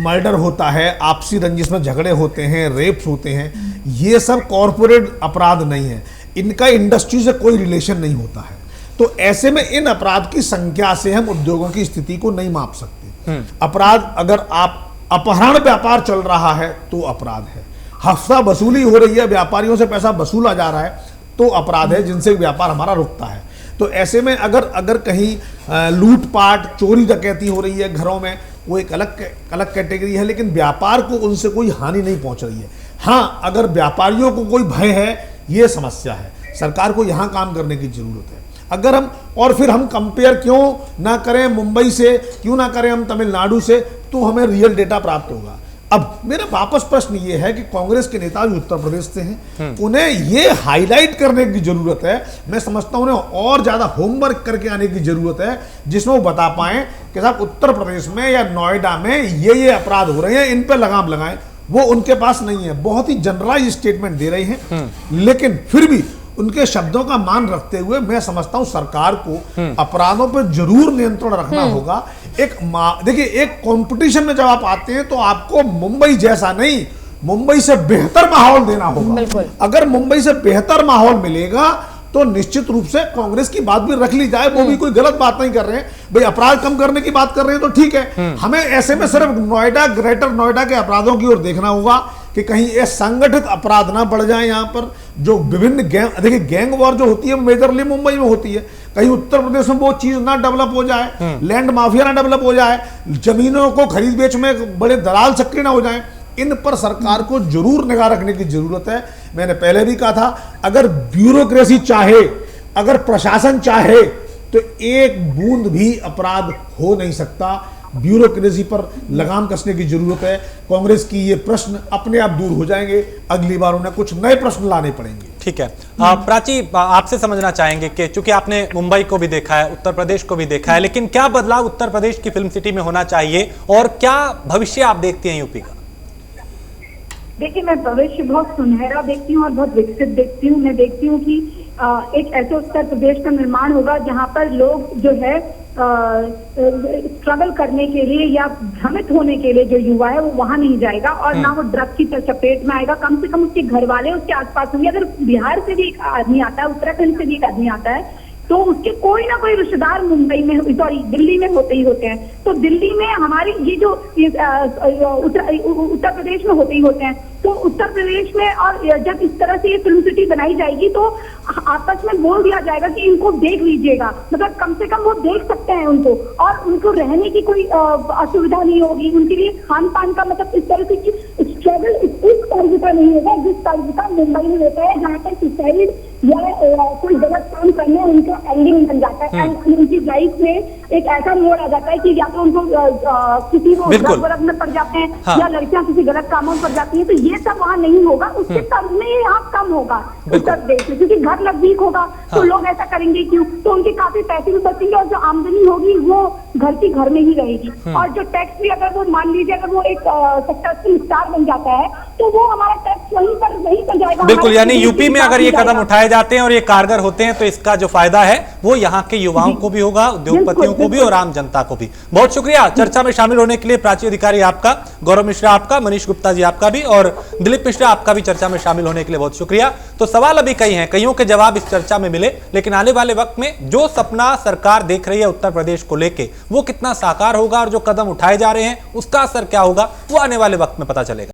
मर्डर होता है, आपसी रंजिश में झगड़े होते हैं, रेप्स होते हैं, ये सब कॉरपोरेट अपराध नहीं है, इनका इंडस्ट्री से कोई रिलेशन नहीं होता है। तो ऐसे में इन अपराध की संख्या से हम उद्योगों की स्थिति को नहीं माप सकते। अपराध, अगर आप अपहरण व्यापार चल रहा है तो अपराध है, हफ्ता वसूली हो रही है, व्यापारियों से पैसा वसूला जा रहा है तो अपराध है, जिनसे व्यापार हमारा रुकता है। तो ऐसे में अगर कहीं लूटपाट, चोरी डकैती हो रही है घरों में, वो एक अलग कैटेगरी है, लेकिन व्यापार को उनसे कोई हानि नहीं पहुंच रही है। हाँ, अगर व्यापारियों को कोई भय है, ये समस्या है, सरकार को यहाँ काम करने की जरूरत है। अगर हम और फिर हम कंपेयर क्यों ना करें मुंबई से, क्यों ना करें हम तमिलनाडु से, तो हमें रियल डेटा प्राप्त होगा। अब मेरा वापस प्रश्न ये है कि कांग्रेस के नेता जो उत्तर प्रदेश से हैं, उन्हें ये हाईलाइट करने की जरूरत है। मैं समझता हूं उन्हें और ज्यादा होमवर्क करके आने की जरूरत है, जिसमें वो बता पाएं कि साहब उत्तर प्रदेश में या नोएडा में ये अपराध हो रहे हैं, इन पे लगाम लगाएं। वो उनके पास नहीं है, बहुत ही जनरलाइज स्टेटमेंट दे रहे हैं, लेकिन फिर भी उनके शब्दों का मान रखते हुए मैं समझता हूं सरकार को अपराधों पर जरूर नियंत्रण रखना होगा। देखिए, एक कंपटीशन में जब आप आते हैं तो आपको मुंबई जैसा नहीं, मुंबई से बेहतर माहौल देना होगा। अगर मुंबई से बेहतर माहौल मिलेगा तो निश्चित रूप से कांग्रेस की बात भी रख ली जाए, वो भी कोई गलत बात नहीं कर रहे हैं। भाई अपराध कम करने की बात कर रहे हैं तो ठीक है, हमें ऐसे में सिर्फ नोएडा, ग्रेटर नोएडा के अपराधों की ओर देखना होगा कि कहीं ये संगठित अपराध ना बढ़ जाए। यहाँ पर जो विभिन्न गैंग, देखिए गैंग वॉर जो होती है मेजरली मुंबई में होती है, कहीं उत्तर प्रदेश में वो चीज ना डेवलप हो जाए, लैंड माफिया ना डेवलप हो जाए, जमीनों को खरीद बेच में बड़े दलाल सक्रिय ना हो जाए। इन पर सरकार को जरूर निगाह रखने की जरूरत है। मैंने पहले भी कहा था, अगर ब्यूरोक्रेसी चाहे, अगर प्रशासन चाहे, तो एक बूंद भी अपराध हो नहीं सकता। ब्यूरोक्रेसी पर लगाम कसने की जरूरत है। कांग्रेस की ये प्रश्न अपने आप दूर हो जाएंगे, अगली बार उन्हें कुछ नए प्रश्न लाने पड़ेंगे। ठीक है, प्राची, आपसे समझना चाहेंगे कि चूंकि आपने मुंबई को भी देखा है, उत्तर प्रदेश को भी देखा है, लेकिन क्या बदलाव उत्तर प्रदेश की फिल्म सिटी में होना चाहिए और क्या भविष्य आप देखते हैं यूपी का? देखिए, मैं भविष्य बहुत सुनहरा देखती हूँ और बहुत विकसित देखती हूँ। मैं देखती हूँ कि एक ऐसे उत्तर प्रदेश का निर्माण होगा जहाँ पर लोग जो है स्ट्रगल करने के लिए या भ्रमित होने के लिए जो युवा है वो वहां नहीं जाएगा और ना वो ड्रग की चपेट में आएगा। कम से कम उसके घर वाले उसके आसपास होंगे। अगर बिहार से भी एक आदमी आता है, उत्तराखंड से भी एक आदमी आता है, तो उसके कोई ना कोई रिश्तेदार मुंबई में, सॉरी दिल्ली में होते ही होते हैं। तो दिल्ली में हमारी ये जो उत्तर प्रदेश में होते ही होते हैं। तो उत्तर प्रदेश में और जब इस तरह से ये फिल्म सिटी बनाई जाएगी तो आपस में बोल दिया जाएगा कि इनको देख लीजिएगा, मतलब कम से कम वो देख सकते हैं उनको, और उनको रहने की कोई असुविधा नहीं होगी। उनके लिए खान पान का मतलब इस तरह से स्ट्रगल इस तर्ज का नहीं होगा जिस तर्ज का मुंबई में होता है, जहाँ पर सुसाइड या कोई गलत काम करने उनका एंडिंग बन जाता है। उनकी लाइफ में एक ऐसा मोड़ आ जाता है कि या तो उनको किसी को ड्रग में पड़ जाते हैं, हाँ, या लड़कियां किसी गलत कामों में पड़ जाती है। तो ये सब वहाँ नहीं होगा, उसके तर्ज में यहाँ कम होगा उत्तर प्रदेश में, क्योंकि घर नजदीक होगा। तो लोग ऐसा करेंगे क्यों? तो उनके काफी पैसे भी बचेंगे और जो आमदनी होगी वो घर की घर में ही रहेगी। और जो टैक्स भी अगर वो मान लीजिए अगर वो एक सक्सेसफुल स्टार बन जाता है तो वो हमारा टैक्स वहीं पर जाएगा। बिल्कुल, यानी यूपी में अगर ये कदम उठाए जाते हैं और ये कारगर होते हैं तो इसका जो फायदा है वो यहाँ के युवाओं को भी होगा, उद्योगपतियों को भी और आम जनता को भी। बहुत शुक्रिया चर्चा में शामिल होने के लिए प्राची अधिकारी आपका, गौरव मिश्रा आपका, मनीष गुप्ता जी आपका भी, और दिलीप मिश्रा आपका भी चर्चा में शामिल होने के लिए बहुत शुक्रिया। तो सवाल अभी कई हैं, कईयों के जवाब इस चर्चा में मिले, लेकिन आने वाले वक्त में जो सपना सरकार देख रही है उत्तर प्रदेश को लेके वो कितना साकार होगा और जो कदम उठाए जा रहे हैं उसका असर क्या होगा वो आने वाले वक्त में पता चलेगा।